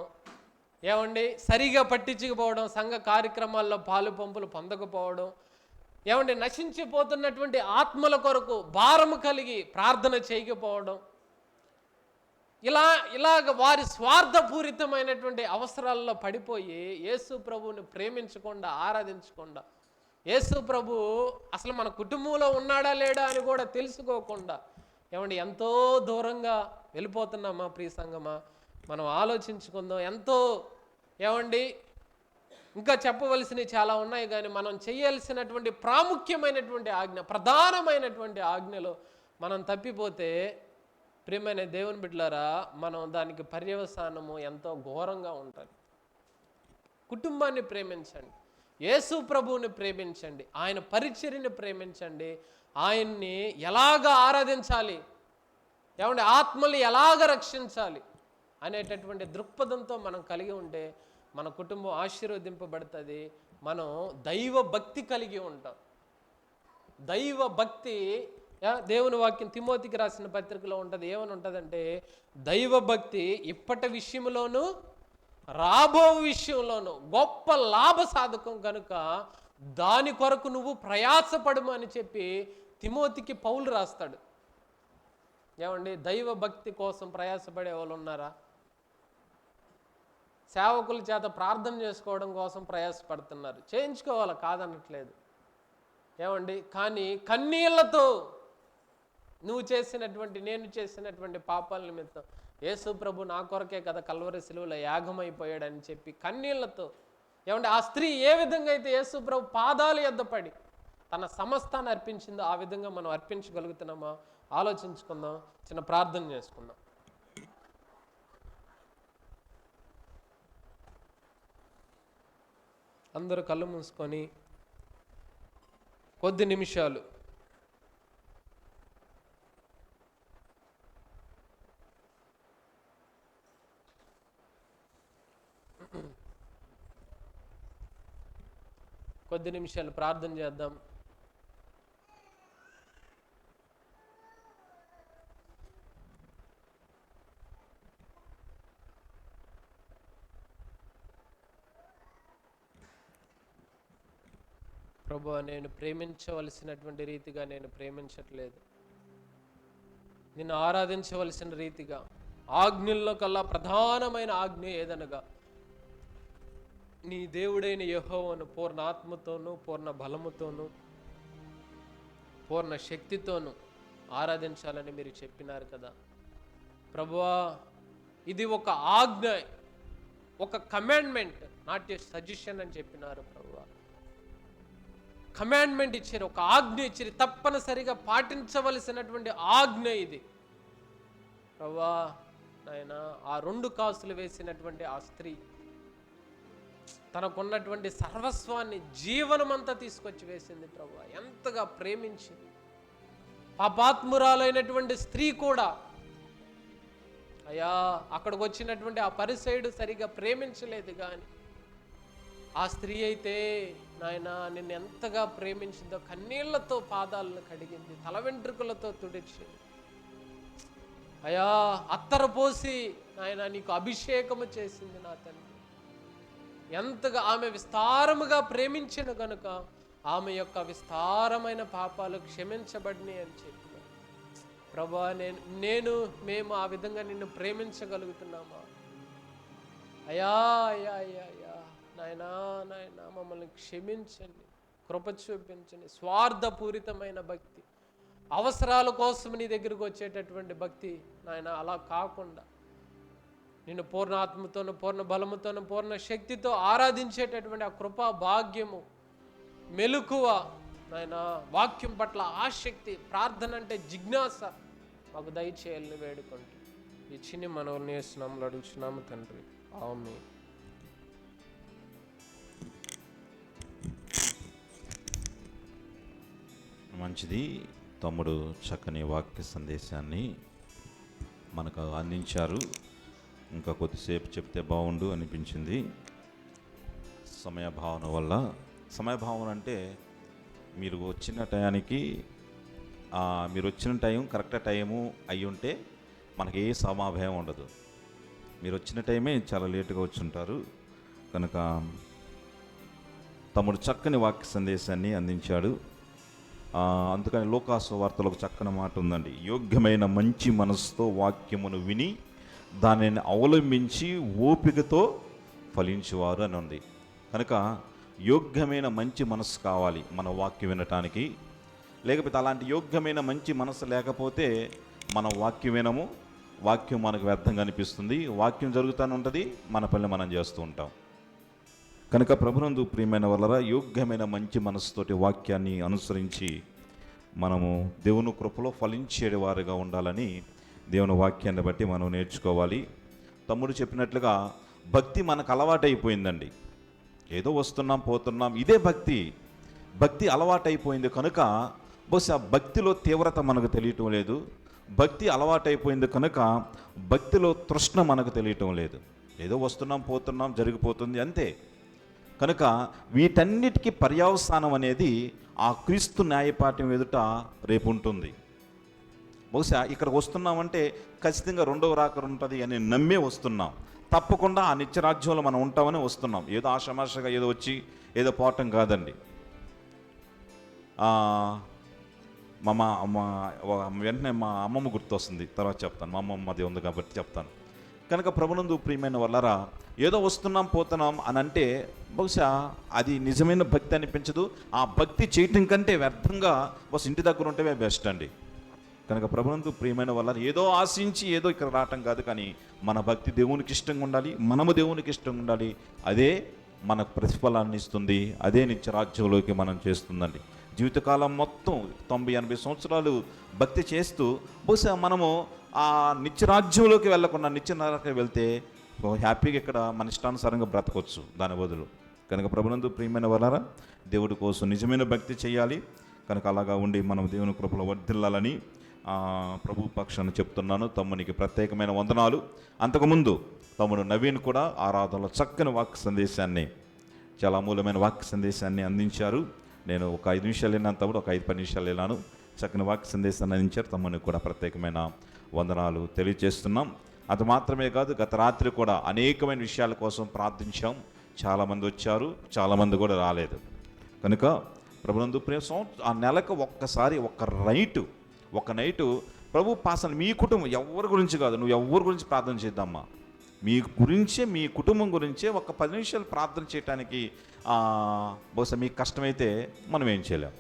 ఏమండి సరిగా పట్టించుకుపోవడం, సంఘ కార్యక్రమాల్లో పాలు పంపులు పొందకపోవడం, ఏమండి నశించిపోతున్నటువంటి ఆత్మల కొరకు భారము కలిగి ప్రార్థన చేయకపోవడం, ఇలాగ వారి స్వార్థపూరితమైనటువంటి అవసరాల్లో పడిపోయి యేసు ప్రభువుని ప్రేమించకుండా, ఆరాధించకుండా, యేసు ప్రభు అసలు మన కుటుంబంలో ఉన్నాడా లేడా అని కూడా తెలుసుకోకుండా, ఏమండి ఎంతో దూరంగా వెళ్ళిపోతున్నామా ప్రియ సంఘమా? మనం ఆలోచించుకుందాం. ఎంతో ఏమండి ఇంకా చెప్పవలసినవి చాలా ఉన్నాయి, కానీ మనం చేయాల్సినటువంటి ప్రాముఖ్యమైనటువంటి ఆజ్ఞ, ప్రధానమైనటువంటి ఆజ్ఞలో మనం తప్పిపోతే ప్రియమైన దేవుని బిడ్డలారా, మనం దానికి పర్యవసానము ఎంతో ఘోరంగా ఉంటుంది. కుటుంబాన్ని ప్రేమించండి, యేసు ప్రభువుని ప్రేమించండి, ఆయన పరిచర్యని ప్రేమించండి, ఆయన్ని ఎలాగ ఆరాధించాలి, ఏమంటే ఆత్మల్ని ఎలాగ రక్షించాలి అనేటటువంటి దృక్పథంతో మనం కలిగి ఉంటే మన కుటుంబం ఆశీర్వదింపబడుతుంది. మనం దైవ భక్తి కలిగి ఉంటాం. దైవ భక్తి దేవుని వాక్యం తిమోతికి రాసిన పత్రికలో ఉంటుంది. ఏమని ఉంటుందంటే, దైవ భక్తి ఇప్పటి విషయంలోనూ రాబో విషయంలోనూ గొప్ప లాభ సాధకం కనుక దాని కొరకు నువ్వు ప్రయాసపడము అని చెప్పి తిమోతికి పౌలు రాస్తాడు. ఏమండి దైవ భక్తి కోసం ప్రయాసపడే వాళ్ళు ఉన్నారా? సేవకుల చేత ప్రార్థన చేసుకోవడం కోసం ప్రయాసపడుతున్నారు, చేయించుకోవాలి, కాదనట్లేదు. ఏమండి కానీ కన్నీళ్లతో నువ్వు చేసినటువంటి, నేను చేసినటువంటి పాపాల నిమిత్తం యేసు ప్రభు నా కొరకే కదా కల్వరి శిలువలో యాగమైపోయాడని చెప్పి కన్నీళ్లతో, ఏమంటే ఆ స్త్రీ ఏ విధంగా అయితే యేసు ప్రభు పాదాల యొద్ద పడి తన సమస్తాన్ని అర్పించిందో ఆ విధంగా మనం అర్పించగలుగుతున్నామా ఆలోచించుకుందాం. చిన్న ప్రార్థన చేసుకుందాం. అందరూ కళ్ళు మూసుకొని కొద్ది నిమిషాలు ప్రార్థన చేద్దాం. ప్రభువా, నేను ప్రేమించవలసినటువంటి రీతిగా నేను ప్రేమించట్లేదు. నిన్ను ఆరాధించవలసిన రీతిగా, ఆజ్ఞల్లో కల్లా ప్రధానమైన ఆజ్ఞ ఏదనగా నీ దేవుడైన యెహోవాను పూర్ణ ఆత్మతోనూ, పూర్ణ బలముతోనూ, పూర్ణ శక్తితోనూ ఆరాధించాలని మీరు చెప్పినారు కదా ప్రభువా. ఇది ఒక ఆజ్ఞ, ఒక కమాండ్మెంట్, నాట్ ఏ సజెషన్ అని చెప్పినారు ప్రభువా. కమాండ్మెంట్ ఇచ్చారు, ఒక ఆజ్ఞ ఇచ్చారు, తప్పనిసరిగా పాటించవలసినటువంటి ఆజ్ఞ ఇది ప్రభువా. నాయన ఆ 2 కాసులు వేసినటువంటి ఆ స్త్రీ తనకున్నటువంటి సర్వస్వాన్ని, జీవనమంతా తీసుకొచ్చి వేసింది ప్రభువా. ఎంతగా ప్రేమించి, పాపాత్మురాలైనటువంటి స్త్రీ కూడా అయ్యా అక్కడికి వచ్చినటువంటి ఆ పరిసయుడు సరిగా ప్రేమించలేదు, కానీ ఆ స్త్రీ అయితే నాయన నిన్ను ఎంతగా ప్రేమించిందో కన్నీళ్లతో పాదాలను కడిగింది, తల వెంట్రుకలతో తుడిచింది. అయ్యా అత్తర పోసి నాయన నీకు అభిషేకము చేసింది నా తండ్రి. ఎంతగా ఆమె విస్తారముగా ప్రేమించిన కనుక ఆమె యొక్క విస్తారమైన పాపాలు క్షమించబడినాయి అని చెప్పిన ప్రభా, మేము ఆ విధంగా నిన్ను ప్రేమించగలుగుతున్నామా? అయ్యా అయ్యా అయ్యా అయ్యా నాయనా నాయనా మమ్మల్ని క్షమించండి, కృప చూపించండి. స్వార్థపూరితమైన భక్తి, అవసరాల కోసం నీ దగ్గరకు వచ్చేటటువంటి భక్తి నాయన అలా కాకుండా నిన్ను పూర్ణ ఆత్మతోను, పూర్ణ బలముతోను, పూర్ణ శక్తితో ఆరాధించేటటువంటి ఆ కృపా భాగ్యము, మెలకువ నాయన, వాక్యం పట్ల ఆసక్తి, ప్రార్థన అంటే జిజ్ఞాస మాకు దయచేయాలని వేడుకుంటూ ఈ చిన్ని మనవుల్ని వేస్తున్నాము అడుగుచున్నాము తండ్రి, ఆమేన్. మంచిది. తమ్ముడు చక్కని వాక్య సందేశాన్ని మనకు అందించారు. ఇంకా కొద్దిసేపు చెప్తే బాగుండు అనిపించింది. సమయభావన వల్ల. సమయభావన అంటే మీరు వచ్చిన టయానికి మీరు వచ్చిన టైం కరెక్ట్ టైము అయి ఉంటే మనకి ఏ సమాభయం ఉండదు. మీరు వచ్చిన టైమే చాలా లేటుగా వచ్చి ఉంటారు కనుక తమ్ముడు చక్కని వాక్య సందేశాన్ని అందించాడు. అందుకని లోకాసు వార్తలో ఒక చక్కని మాట ఉందండి. యోగ్యమైన మంచి మనసుతో వాక్యమును విని దానిని అవలంబించి ఓపికతో ఫలించువారు అని ఉంది. కనుక యోగ్యమైన మంచి మనసు కావాలి మన వాక్యం వినటానికి. లేకపోతే అలాంటి యోగ్యమైన మంచి మనసు లేకపోతే మనం వాక్యం వినము, వాక్యం మనకు వ్యర్థంగా అనిపిస్తుంది, వాక్యం జరుగుతూనే ఉంటుంది, మన పని మనం చేస్తూ ఉంటాం. కనుక ప్రభునందు ప్రియమైన వల్ల యోగ్యమైన మంచి మనసుతోటి వాక్యాన్ని అనుసరించి మనము దేవుని కృపలో ఫలించేవారుగా ఉండాలని దేవుని వాక్యాన్ని బట్టి మనం నేర్చుకోవాలి. తమ్ముడు చెప్పినట్లుగా భక్తి మనకు అలవాటైపోయిందండి. ఏదో వస్తున్నాం పోతున్నాం, ఇదే భక్తి. భక్తి అలవాటైపోయింది కనుక బహుశా భక్తిలో తీవ్రత మనకు తెలియటం లేదు. భక్తి అలవాటైపోయింది కనుక భక్తిలో తృష్ణ మనకు తెలియటం లేదు. ఏదో వస్తున్నాం పోతున్నాం జరిగిపోతుంది అంతే. కనుక వీటన్నిటికీ పర్యవసానం అనేది ఆ క్రీస్తు న్యాయపాఠ్యం ఎదుట రేపు ఉంటుంది. బహుశా ఇక్కడికి వస్తున్నామంటే ఖచ్చితంగా రెండవ రాకడ ఉంటుంది అని నమ్మే వస్తున్నాం. తప్పకుండా ఆ నిత్యరాజ్యంలో మనం ఉంటామని వస్తున్నాం. ఏదో ఆషామాషగా ఏదో వచ్చి ఏదో పోవటం కాదండి. వెంటనే మా అమ్మమ్మ గుర్తొస్తుంది, తర్వాత చెప్తాను. మా అమ్మమ్మది ఉంది కాబట్టి చెప్తాను. కనుక ప్రభునందు ప్రియమైన వల్లరా ఏదో వస్తున్నాం పోతున్నాం అని అంటే బహుశా అది నిజమైన భక్తి అనిపించదు. ఆ భక్తి చేయటం కంటే వ్యర్థంగా బస్ ఇంటి దగ్గర ఉంటే బెస్ట్ అండి. కనుక ప్రభునందు ప్రియమైన వల్ల ఏదో ఆశించి ఏదో ఇక్కడ రావటం కాదు, కానీ మన భక్తి దేవునికి ఇష్టంగా ఉండాలి, మనము దేవునికి ఇష్టంగా ఉండాలి. అదే మనకు ప్రతిఫలాన్ని ఇస్తుంది, అదే నిత్యరాజ్యంలోకి మనం చేస్తుందండి. జీవితకాలం మొత్తం 90-80 సంవత్సరాలు భక్తి చేస్తూ బహుశా మనము ఆ నిత్యరాజ్యంలోకి వెళ్ళకుండా నిత్య నరకానికి వెళ్తే హ్యాపీగా ఇక్కడ మన ఇష్టానుసారంగా బ్రతకొచ్చు దాని బదులు. కనుక ప్రభునందు ప్రియమైన వలరా దేవుడి కోసం నిజమైన భక్తి చేయాలి. కనుక అలాగా ఉండి మనం దేవుని కృపలో వర్ధిల్లాలని ప్రభు పక్షాన్ని చెప్తున్నాను. తమ్మునికి ప్రత్యేకమైన వందనాలు. అంతకుముందు తమ్ముడు నవీన్ కూడా ఆరాధనలో చక్కని వాక్య సందేశాన్ని, చాలా అమూల్యమైన వాక్య సందేశాన్ని అందించారు. నేను ఒక 5 నిమిషాలు విన్నాను, తమ్ముడు ఒక 5-10 నిమిషాలు విన్నాను. చక్కని వాక్య సందేశాన్ని అందించారు. తమ్మునికి కూడా ప్రత్యేకమైన వందనాలు తెలియజేస్తున్నాం. అది మాత్రమే కాదు, గత రాత్రి కూడా అనేకమైన విషయాల కోసం ప్రార్థించాం. చాలామంది వచ్చారు, చాలామంది కూడా రాలేదు. కనుక ప్రభునందు ప్రేమ ఆ నెలకు ఒక్కసారి ఒక నైటు ప్రభు పాసన మీ కుటుంబం ఎవరి గురించి కాదు, నువ్వు ఎవరి గురించి ప్రార్థన చేద్దామా, మీ గురించే, మీ కుటుంబం గురించే ఒక 10 నిమిషాలు ప్రార్థన చేయడానికి బహుశా మీకు కష్టమైతే మనం ఏం చేయలేం.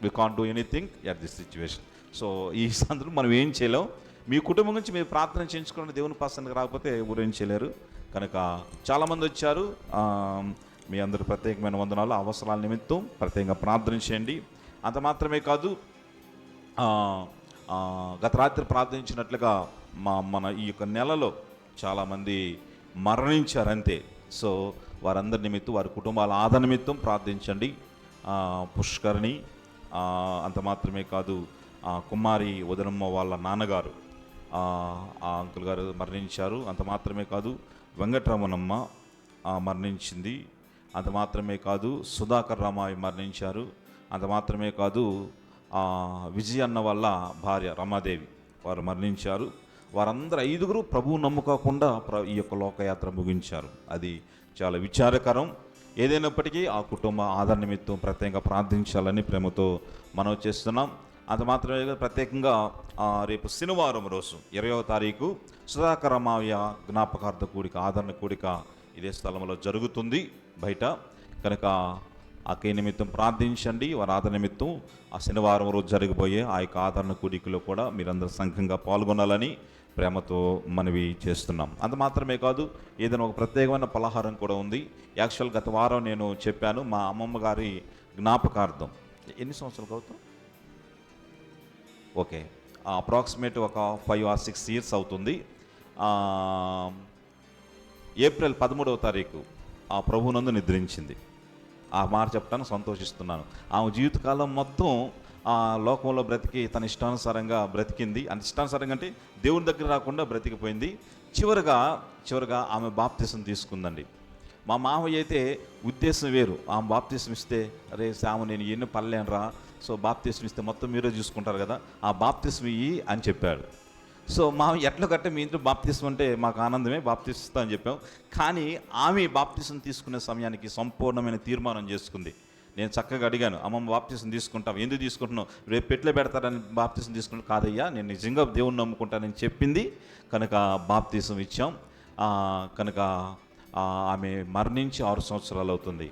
We can't do anything at this situation. So ఈ సందర్భం మనం ఏం చేయలేం. మీ కుటుంబం గురించి మీరు ప్రార్థన చేయించుకోండి. దేవుని పాసనకు రాకపోతే ఊరేం చేయలేరు. కనుక చాలామంది వచ్చారు. మీ అందరూ ప్రత్యేకమైన వందనాలు. అవసరాల నిమిత్తం ప్రత్యేకంగా ప్రార్థన చేయండి. అంత మాత్రమే కాదు, గత రాత్రి ప్రార్థించినట్లుగా మన ఈ యొక్క నెలలో చాలామంది మరణించారంతే. సో వారందరి నిమిత్తం, వారి కుటుంబాల ఆదరణ నిమిత్తం ప్రార్థించండి. పుష్కరిణి, అంత మాత్రమే కాదు, కుమారి వదనమ్మ వాళ్ళ నాన్నగారు, ఆ అంకుల్ గారు మరణించారు. అంత మాత్రమే కాదు, వెంకటరమణమ్మ మరణించింది. అంత మాత్రమే కాదు, సుధాకర్ రామాయి మరణించారు. అంత మాత్రమే కాదు, విజయ్ అన్న వాళ్ళ భార్య రమాదేవి వారు మరణించారు. వారందరూ 5గురు ప్రభువు నమ్ముకోకుండా ఈ యొక్క లోకయాత్ర ముగించారు. అది చాలా విచారకరం. ఏదైనప్పటికీ ఆ కుటుంబ ఆదరణ నిమిత్తం ప్రత్యేకంగా ప్రార్థించాలని ప్రేమతో మనం చేస్తున్నాం. అంత మాత్రమే కాదు, ప్రత్యేకంగా రేపు శనివారం రోజు 20వ తారీఖు సుధాకర మావయ్య జ్ఞాపకార్థ కూడిక, ఆదరణ కూడిక ఇదే స్థలంలో జరుగుతుంది బయట. కనుక అక్కయ్య నిమిత్తం ప్రార్థించండి. వారి ఆదరణ నిమిత్తం ఆ శనివారం రోజు జరగబోయే ఆ యొక్క ఆదరణ కూడికలో కూడా మీరందరూ సంఘంగా పాల్గొనాలని ప్రేమతో మనవి చేస్తున్నాం. అంత మాత్రమే కాదు, ఏదైనా ఒక ప్రత్యేకమైన పలహారం కూడా ఉంది. యాక్చువల్ గత వారం నేను చెప్పాను, మా అమ్మమ్మ గారి జ్ఞాపకార్థం. ఎన్ని సంవత్సరాలు అవుతాం? ఓకే, అప్రాక్సిమేట్ ఒక 5 or 6 years అవుతుంది. ఏప్రిల్ 13వ తారీఖు ఆ ప్రభునందు నిద్రించింది. ఆ మాట చెప్పడానికి సంతోషిస్తున్నాను. ఆమె జీవితకాలం మొత్తం ఆ లోకంలో బ్రతికి తన ఇష్టానుసారంగా బ్రతికింది. అంటే ఇష్టానుసారంగా అంటే దేవుని దగ్గర రాకుండా బ్రతికిపోయింది. చివరగా ఆమె బాప్తిసం తీసుకుందండి. మా మామయ్య అయితే ఉద్దేశం వేరు. ఆమె బాప్తిసం ఇస్తే, అరే సాము నేను ఎన్ని పర్లేనురా, సో బాప్తిసం ఇస్తే మొత్తం మీరే చూసుకుంటారు కదా, ఆ బాప్తిసం ఇయ్యి అని చెప్పాడు. సో మా ఎట్లా కట్టే మీ ఇంట్లో బాప్తిసం అంటే మాకు ఆనందమే, బాప్తిస్తా అని చెప్పాం. కానీ ఆమె బాప్తిసం తీసుకునే సమయానికి సంపూర్ణమైన తీర్మానం చేసుకుంది. నేను చక్కగా అడిగాను, అమ్మమ్మ బాప్తిసం తీసుకుంటాం, ఎందుకు తీసుకుంటున్నావు, రేపు పెట్లో పెడతారని బాప్తిసం తీసుకుంటాను. కాదయ్యా, నేను నిజంగా దేవుణ్ణి నమ్ముకుంటానని చెప్పింది. కనుక బాప్తిసం ఇచ్చాం. కనుక ఆమె మరణించి 6 సంవత్సరాలు అవుతుంది.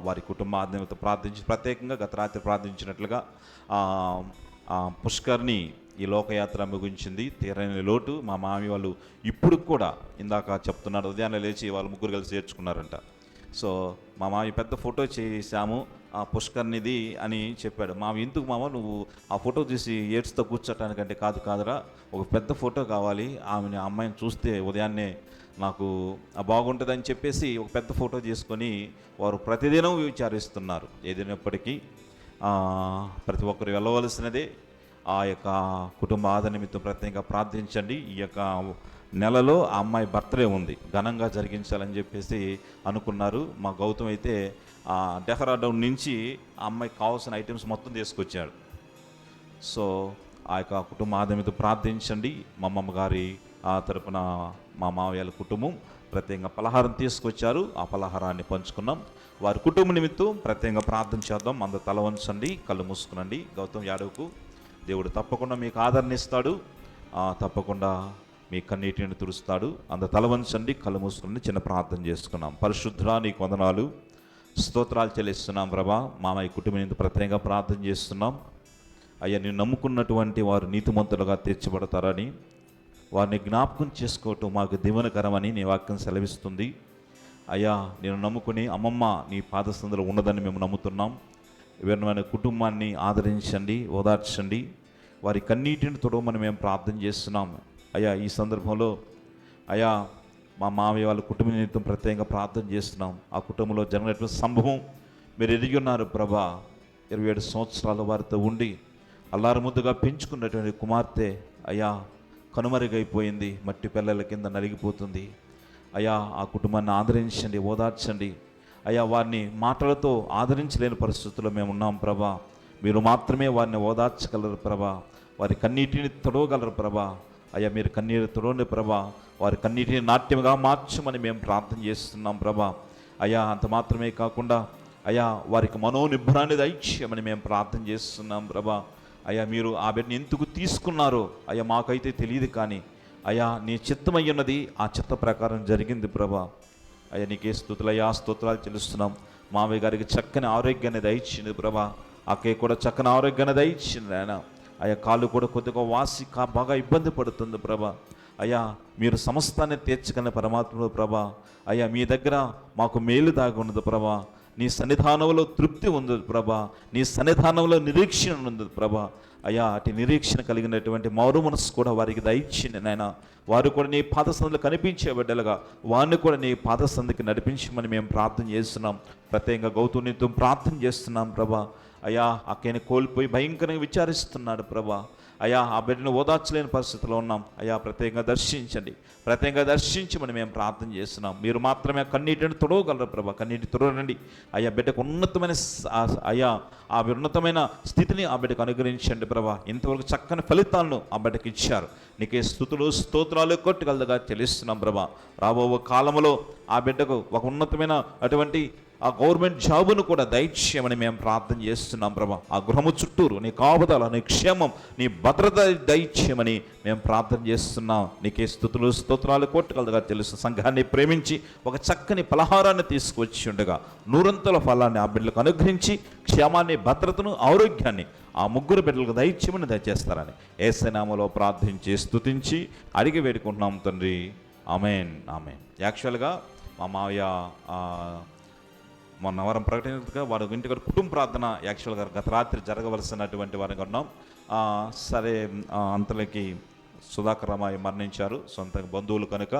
వారి కుటుంబ ఆధ్వర్యంతో ప్రార్థించి, ప్రత్యేకంగా గత రాత్రి ప్రార్థించినట్లుగా పుష్కర్ని ఈ లోకయాత్ర ముగించింది. తీరని లోటు. మా మామి వాళ్ళు ఇప్పుడు కూడా ఇందాక చెప్తున్నారు, ఉదయాన్నే లేచి వాళ్ళు ముగ్గురు కలిసి చేర్చుకున్నారంట. సో మా మామి పెద్ద ఫోటో చేసాము ఆ పుష్కర్నిది అని చెప్పాడు. ఎందుకు మామ నువ్వు ఆ ఫోటో తీసి ఏడ్స్తో కూర్చోటానికంటే, కాదురా ఒక పెద్ద ఫోటో కావాలి, ఆమెని అమ్మాయిని చూస్తే ఉదయాన్నే నాకు బాగుంటుందని చెప్పేసి ఒక పెద్ద ఫోటో తీసుకొని వారు ప్రతిదినం విచారిస్తున్నారు. ఏదైనప్పటికీ ప్రతి ఒక్కరు వెళ్ళవలసినదే. ఆ యొక్క కుటుంబ ఆదరణ నిమిత్తం ప్రత్యేకంగా ప్రార్థించండి. ఈ యొక్క నెలలో ఆ అమ్మాయి బర్త్డే ఉంది, ఘనంగా జరిగించాలని చెప్పేసి అనుకున్నారు. మా గౌతమ్ అయితే డెహ్రాడూన్ నుంచి ఆ అమ్మాయికి కావాల్సిన ఐటమ్స్ మొత్తం తీసుకొచ్చాడు. సో ఆ యొక్క కుటుంబ ఆదరణ నిమిత్తం ప్రార్థించండి. మా అమ్మమ్మ గారి తరపున మా మావయ్యల కుటుంబం ప్రత్యేకంగా పలహారం తీసుకొచ్చారు. ఆ పలహారాన్ని పంచుకున్నాం. వారి కుటుంబ నిమిత్తం ప్రత్యేకంగా ప్రార్థన చేద్దాం. అందరూ తల వంచండి, కళ్ళు మూసుకునండి. గౌతమ్ యాదవ్కు దేవుడు తప్పకుండా మీకు ఆదరణ ఇస్తాడు, తప్పకుండా మీ కన్నీటిని తుడుస్తాడు. అందరూ తల వంచండి, కళ్ళు మూసుకుని చిన్న ప్రార్థన చేసుకున్నాం. పరిశుద్ధుడా నీకు వందనాలు, స్తోత్రాలు చెల్లిస్తున్నాం ప్రభా. మామయ్య కుటుంబం నిమిత్తం ప్రత్యేకంగా ప్రార్థన చేస్తున్నాం. అయ్యా, నేను నమ్ముకున్నటువంటి వారు నీతిమంతులుగా తీర్చబడతారని, వారిని జ్ఞాపకం చేసుకోవటం మాకు దీవెనకరమని నీ వాక్యం సెలవిస్తుంది. అయ్యా, నేను నమ్ముకుని అమ్మమ్మ నీ పాదసందులో ఉన్నదని మేము నమ్ముతున్నాం. వీరిని కుటుంబాన్ని ఆదరించండి, ఓదార్చండి, వారి కన్నీటిని తొడవమని మేము ప్రార్థన చేస్తున్నాం. అయ్యా, ఈ సందర్భంలో అయ్యా మా మామయ్య వాళ్ళ కుటుంబ నిమిత్తం ప్రత్యేకంగా ప్రార్థన చేస్తున్నాం. ఆ కుటుంబంలో జరిగినటువంటి సంభవం మీరు ఎరిగి ఉన్నారు ప్రభా. 27 సంవత్సరాల వారితో ఉండి అల్లారు ముద్దుగా పెంచుకున్నటువంటి కుమార్తె అయ్యా కనుమరుగైపోయింది, మట్టి పిల్లల కింద నలిగిపోతుంది. అయ్యా, ఆ కుటుంబాన్ని ఆదరించండి, ఓదార్చండి. అయ్యా, వారిని మాటలతో ఆదరించలేని పరిస్థితుల్లో మేము ఉన్నాం ప్రభా. మీరు మాత్రమే వారిని ఓదార్చగలరు ప్రభా, వారి కన్నీటిని తొడవగలరు ప్రభా. అయ్యా, మీరు కన్నీరు తొడవండి ప్రభా, వారి కన్నీటిని నాట్యముగా మార్చమని మేము ప్రార్థన చేస్తున్నాం ప్రభా. అయ్యా, అంత మాత్రమే కాకుండా అయ్యా వారికి మనోనిబ్బరాన్ని దయచేయమని మేము ప్రార్థన చేస్తున్నాం ప్రభా. అయ్యా, మీరు ఆ బిడ్డని ఎందుకు తీసుకున్నారో అయ్యా మాకైతే తెలియదు, కానీ అయ్యా నీ చిత్తమయ్యున్నది, ఆ చిత్త ప్రకారం జరిగింది ప్రభా. అయ్యా, నీకే స్తుతులయ్యా, స్తోత్రాలు చెల్లిస్తున్నాం. మామయ్య గారికి చక్కని ఆరోగ్యాన్ని దయచింది ప్రభా. అక్కయ్య కూడా చక్కని ఆరోగ్యాన్ని దయచింది ఆయన. అయ్యా, కాళ్ళు కూడా కొద్దిగా వాసి బాగా ఇబ్బంది పడుతుంది ప్రభా. అయ్యా, మీరు సమస్తాన్ని తీర్చగలిగిన పరమాత్ముడు ప్రభా. అయ్యా, మీ దగ్గర మాకు మేలు దాగి ఉన్నది ప్రభా. నీ సన్నిధానంలో తృప్తి ఉంది ప్రభా, నీ సన్నిధానంలో నిరీక్షణ ఉంది ప్రభా. అయ్యా, అటు నిరీక్షణ కలిగినటువంటి మారు మనసు కూడా వారికి దయచింది నాయన. వారు కూడా నీ పాదసందులు కనిపించే బిడ్డలుగా వారిని కూడా నీ పాదసందుకి నడిపించమని మేము ప్రార్థన చేస్తున్నాం. ప్రత్యేకంగా గౌతమ్నితో ప్రార్థన చేస్తున్నాం ప్రభా. అయ్యా, అక్కని కోల్పోయి భయంకరంగా విచారిస్తున్నాడు ప్రభా. అయ్యా ఆ బిడ్డను ఓదార్చలేని పరిస్థితిలో ఉన్నాం అయ్యా, ప్రత్యేకంగా దర్శించండి, ప్రత్యేకంగా దర్శించమని మేము ప్రార్థన చేస్తున్నాం. మీరు మాత్రమే కన్నీటిని తుడవగలరు ప్రభా, కన్నీటి తుడవనండి అయ్యా. బిడ్డకు ఉన్నతమైన అయ్యా ఆ ఉన్నతమైన స్థితిని ఆ బిడ్డకు అనుగ్రహించండి ప్రభా. ఇంతవరకు చక్కని ఫలితాలను ఆ బిడ్డకు ఇచ్చారు. నీకే స్తుతులు స్తోత్రాలు కొట్టుకలదుగా చెల్లిస్తున్నాం ప్రభా. రాబో కాలంలో ఆ బిడ్డకు ఒక ఉన్నతమైన అటువంటి ఆ గవర్నమెంట్ జాబును కూడా దయచేయమని మేము ప్రార్థన చేస్తున్నాం ప్రభా. ఆ గృహము చుట్టూరు నీ కాపుదల, నీ క్షేమం, నీ భద్రత దయచేయమని మేము ప్రార్థన చేస్తున్నాం. నీకే స్తుతులు స్తోత్రాలు కొట్టుకలదుగా తెలుసు. సంఘాన్ని ప్రేమించి ఒక చక్కని పలహారాన్ని తీసుకువచ్చి ఉండగా నూరంతల ఫలాన్ని ఆ బిడ్డలకు అనుగ్రహించి క్షేమాన్ని, భద్రతను, ఆరోగ్యాన్ని ఆ ముగ్గురు బిడ్డలకు దయచేయమని దయచేస్తారని యేసు నామములో ప్రార్థించి స్తుతించి అడిగి వేడుకుంటున్నాం తండ్రి. ఆమేన్, ఆమేన్. యాక్చువల్గా మా మావయ్య మొన్న వారం ప్రకటించగా వాడు ఇంటికి కుటుంబ ప్రార్థన యాక్చువల్గా గత రాత్రి జరగవలసినటువంటి వారిని ఉన్నాం. సరే, అంతలోకి సుధాకర్ రామాయి మరణించారు, సొంత బంధువులు కనుక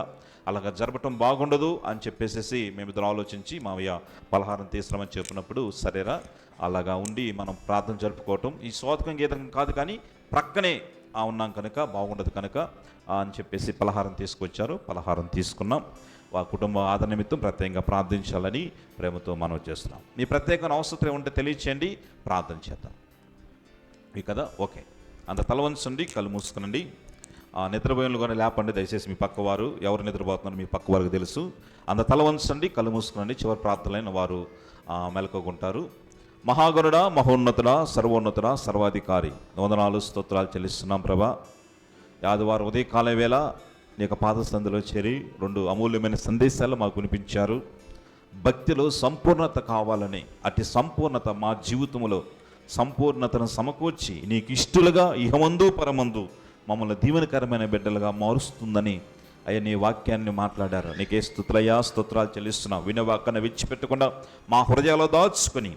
అలాగ జరపటం బాగుండదు అని చెప్పేసి మేమిద్దరు ఆలోచించి మావయ్య పలహారం తీసుకురామని చెప్పినప్పుడు సరేరా అలాగా ఉండి మనం ప్రార్థన జరుపుకోవటం ఈ శోధకం గీతం కాదు కానీ ప్రక్కనే ఉన్నాం కనుక బాగుండదు కనుక అని చెప్పేసి పలహారం తీసుకొచ్చారు. పలహారం తీసుకున్నాం. ఆ కుటుంబ ఆదరణ నిమిత్తం ప్రత్యేకంగా ప్రార్థించాలని ప్రేమతో మనవి చేస్తున్నాం. మీ ప్రత్యేకమైన అవసరం ఉంటే తెలియచేయండి, ప్రార్థన చేద్దాం. ఈ కదా ఓకే. అంత తలవంచండి, కళ్ళు మూసుకునండి. నిద్రపోయిన కానీ లేపండి దయచేసి. మీ పక్కవారు ఎవరు నిద్రపోతున్నారు మీ పక్క వారికి తెలుసు. అంత తలవంచండి, కళ్ళు మూసుకునండి. చివరి ప్రార్థనలైన వారు మెలకుకుంటారు. మహాగణుడా, మహోన్నతుడా, సర్వోన్నతుడా, సర్వాధికారి వందనాలు స్తోత్రాలు చెల్లిస్తున్నాం ప్రభా. ఆదివారం ఉదయకాల వేళ నీ యొక్క పాదసంధిలో చేరి 2 అమూల్యమైన సందేశాలు మాకు వినిపించారు. భక్తిలో సంపూర్ణత కావాలని, అట్టి సంపూర్ణత మా జీవితంలో సంపూర్ణతను సమకూర్చి నీకు ఇష్టలుగా ఇహమందు పరమందు మమ్మల్ని దీవెనకరమైన బిడ్డలుగా మారుస్తుందని అయ్యా నీ వాక్యాన్ని మాట్లాడారు. నీకే స్తుతులయ్యా, స్తోత్రాలు చెల్లిస్తున్నాం. వినవాక్కన విడిచిపెట్టకుండా మా హృదయాల్లో దాచుకొని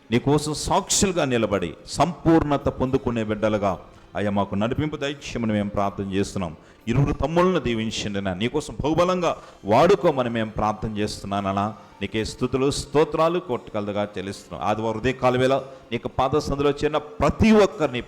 నీకోసం సాక్షులుగా నిలబడి సంపూర్ణత పొందుకునే బిడ్డలుగా అయ్యా మాకు నడిపింపు దయచేయమని మేము ప్రార్థన చేస్తున్నాం. 20 తమ్ముళ్ళను దీవించండి నా, నీకోసం బహుబలంగా వాడుకోమని మేము ప్రార్థన చేస్తున్నానన్నా. నీకే స్తుతులు స్తోత్రాలు కొట్టుకలదుగా చెల్లిస్తున్నాం. ఆదివారం ఉదయకాల వేళ నీకు పాదసంధిలో చేరిన ప్రతి ఒక్కరిని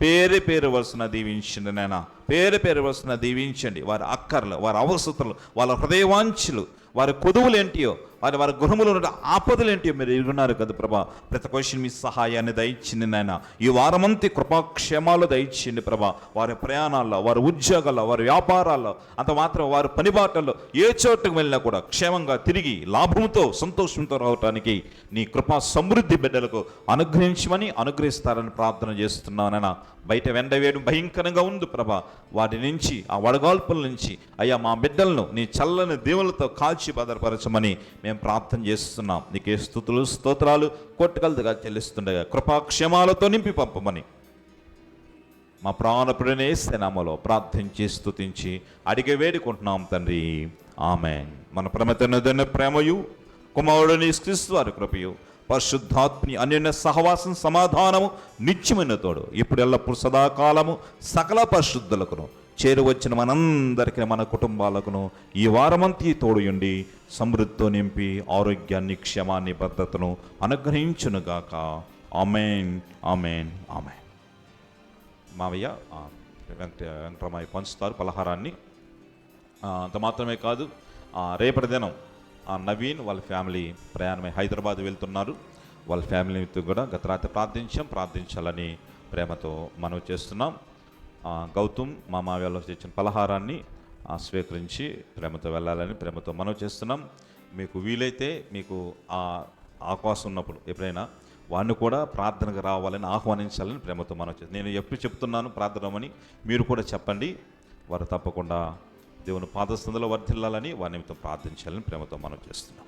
పేరు పేరు వలసిన దీవించండి నాయన. పేరు వలసిన దీవించండి. వారి అక్కర్లు, వారి అవసరతలు, వాళ్ళ హృదయవాంఛలు, వారి కొదువులు ఏంటియో, వారి గృహములో ఉన్న ఆపదలు ఏంటియో మీరు ఎరుగున్నారు కదా ప్రభా. ప్రతి క్వశ్చన్ మీ సహాయాన్ని దయచింది నాయన. ఈ వారమంతి కృపాక్షేమాలు దయచింది ప్రభా. వారి ప్రయాణాల్లో, వారి ఉద్యోగాల్లో, వారి వ్యాపారాల్లో, అంత మాత్రం వారి పనిబాటల్లో ఏ చోటుకు వెళ్ళినా కూడా క్షేమంగా తిరిగి లాభంతో సంతోషంతో రావటానికి నీ కృపా సమృద్ధి బిడ్డలకు అనుగ్రహిస్తారని ప్రార్థన చేస్తున్నానైనా. బయట వెండవేయడం భయంకరంగా ఉంది ప్రభా. వాటి నుంచి ఆ వడగాల్పుల నుంచి అయ్యా మా బిడ్డలను నీ చల్లని దేవులతో కాల్చి భద్రపరచమని మేము ప్రార్థన చేస్తున్నాం. నీకే స్తుతులు స్తోత్రాలు కొట్టుకలదుగా చెల్లిస్తుండగా కృపాక్షేమాలతో నింపి పంపమని మా ప్రాణప్రియుని యేసు నామములో ప్రార్థించి స్తుతించి అడిగి వేడుకుంటున్నాం తండ్రి. ఆమేన్. మన ప్రమేతన ప్రేమయు కుమారుడిని క్రీస్తు వారి కృపయు పరిశుద్ధాత్మని అన్యోన్య సహవాసం సమాధానము నిత్యమైన తోడు ఇప్పుడు ఎల్లప్పుడు సదాకాలము సకల పరిశుద్ధులకును చేరువచ్చిన మనందరికీ మన కుటుంబాలకును ఈ వారమంతి తోడుయుండి సమృద్ధితో నింపి ఆరోగ్యాన్ని, క్షేమాన్ని, భద్రతను అనుగ్రహించునుగాక. ఆమేన్, ఆమేన్, ఆమేన్. మావయ్య వెంకటరామయ్య పంచుతారు పలహారాన్ని. అంత మాత్రమే కాదు, రేపటి దినం నవీన్ వాళ్ళ ఫ్యామిలీ ప్రయాణమై హైదరాబాద్ వెళ్తున్నారు. వాళ్ళ ఫ్యామిలీతో కూడా గత రాత్రి ప్రార్థించాలని ప్రేమతో మనవి చేస్తున్నాం. గౌతమ్ మా మావయ్యలో తెచ్చిన పలహారాన్ని స్వీకరించి ప్రేమతో వెళ్ళాలని ప్రేమతో మనవి చేస్తున్నాం. మీకు వీలైతే మీకు అవకాశం ఉన్నప్పుడు ఎప్పుడైనా వాడిని కూడా ప్రార్థనకు రావాలని ఆహ్వానించాలని ప్రేమతో మనవి చేస్తున్నాం. నేను ఎప్పుడు చెప్తున్నాను ప్రార్థనమని, మీరు కూడా చెప్పండి. వారు తప్పకుండా దేవుని పాదస్థంలో వర్ధిల్లాలని వారి నిమిత్తం ప్రార్థించాలని ప్రేమతో మనం చేస్తున్నాం.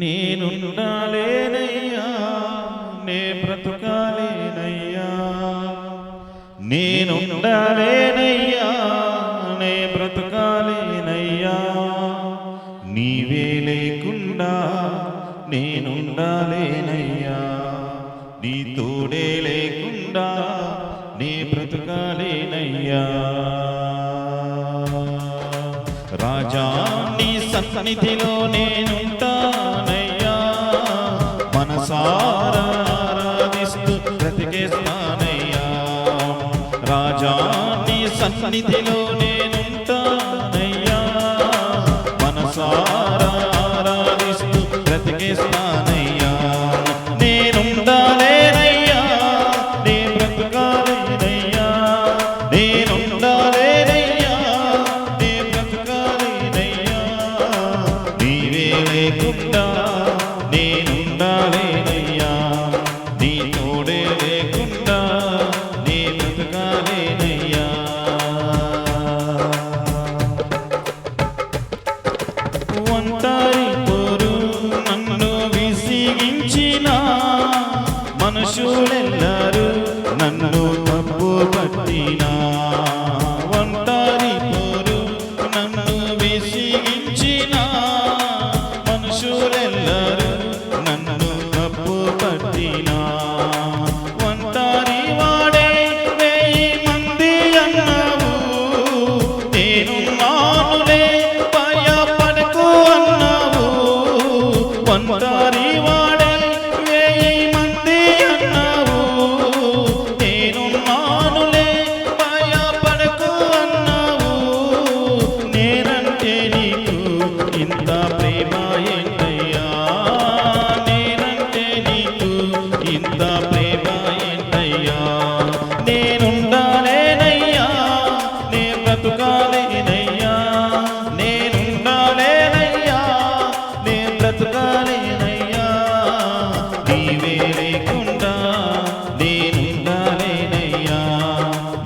నేనుండాలేనయ్యా, నే బ్రతుకాలేనయ్యా, నేనుండాలేనయ్యా, నే బ్రతుకాలేనయ్యా, నీవే లేకుండా నేనుండాలేనయ్యా, బ్రతుకాలేనయ్యా. రాజా నీ సన్నిధిలో నేనుంటానయ్యా, మనసారా ఆరాధిస్తూ బ్రతికేస్తానయ్యా. రాజా నీ సన్నిధిలో నేనుంటానయ్యా, మనసారా ఆరాధిస్తూ బ్రతికేస్తానయ్యా. నేనుండాలేనయ్యా, నే బ్రతుకాలేనయ్యా, నేనుండాలేనయ్యా, నే బ్రతుకాలేనయ్యా. నీవే లేకుండా నేనుండాలేనయ్యా, నీ తోడే లేకుండా నే బ్రతుకాలేనయ్యా. ఒంటరి పోరు నన్ను విసిగించిన మనుషులెల్లరూ నన్ను తప్పు పట్టిన. ఒంటరి పోరు నన్ను విసిగించిన మనుషులెల్లరూ నన్ను తప్పు పట్టిన. ఒంటరి వాడే 1000 మంది అన్నావు, నేను నానులే భయపడకు అన్నావు. ఒంటరి వాడే 1000 మంది అన్నావు, నేను నానులే భయపడకు అన్నావు. నేనంటే నీకు ఇంత ప్రేమ ఏంటయ్యా, నేనంటే నీకు ఇంత ప్రేమ ఏంటయ్యా. నేనుండాలేనయ్యా, నే బ్రతుకాలేనయ్యా, నేనుండాలేనయ్యా, నే బ్రతుకాలేనయ్యా. నీవే లేకుండా నేనుండాలేనయ్యా,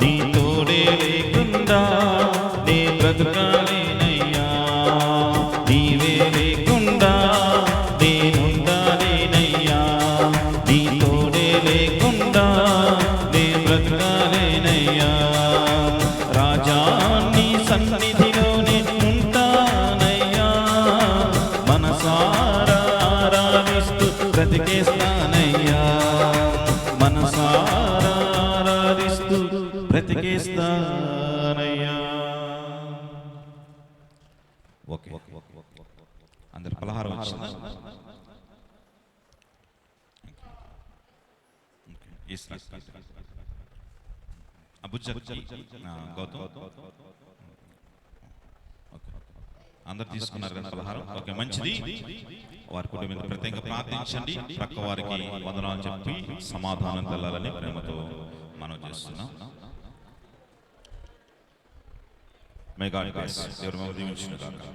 నీ తోడే లేకుండా నే బ్రతుకాలేనయ్యా. నీవే లేకుండా నేనుండాలేనయ్యా, నీ తోడే లేకుండా నే బ్రతుకాలేనయ్యా. రాజా నీ సన్నిధిలో నేనుంటానయ్యా, మనసారా ఆరాధిస్తూ బ్రతికేస్తానయ్యా, మనసారా ఆరాధిస్తూ బ్రతికేస్తానయ్యా. ఓకే, అందరు పలహారం వచ్చిందా? గౌతమ్ అందరు తీసుకున్నారు కదా పలహారం? ఓకే, మంచిది. వారి కుటుంబం ప్రత్యేకంగా ప్రార్థించండి. ప్రక్క వారికి వందనాలు చెప్పి సమాధానం తెల్లాలని ప్రేమతో మనం చేస్తున్నాం. May God bless. దేవుడు మిమ్మల్ని దీవించునుగాక.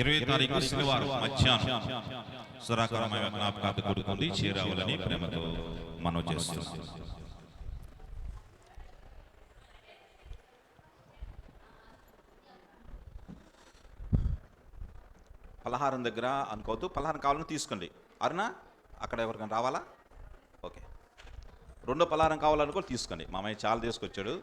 20 తారీఖు శనివారం మధ్యాహ్నం సురాకరమైన జ్ఞాపకార్థ కూడుకుంది, చేరావాలని ప్రేమతో మనం చేస్తున్నాం. పలహారం దగ్గర అనుకోవద్దు, పలహారం కావాలని తీసుకోండి. అరుణ అక్కడ ఎవరికైనా రావాలా? ఓకే, రెండో పలహారం కావాలనుకో తీసుకోండి. మామయ్య చాలా తీసుకొచ్చాడు.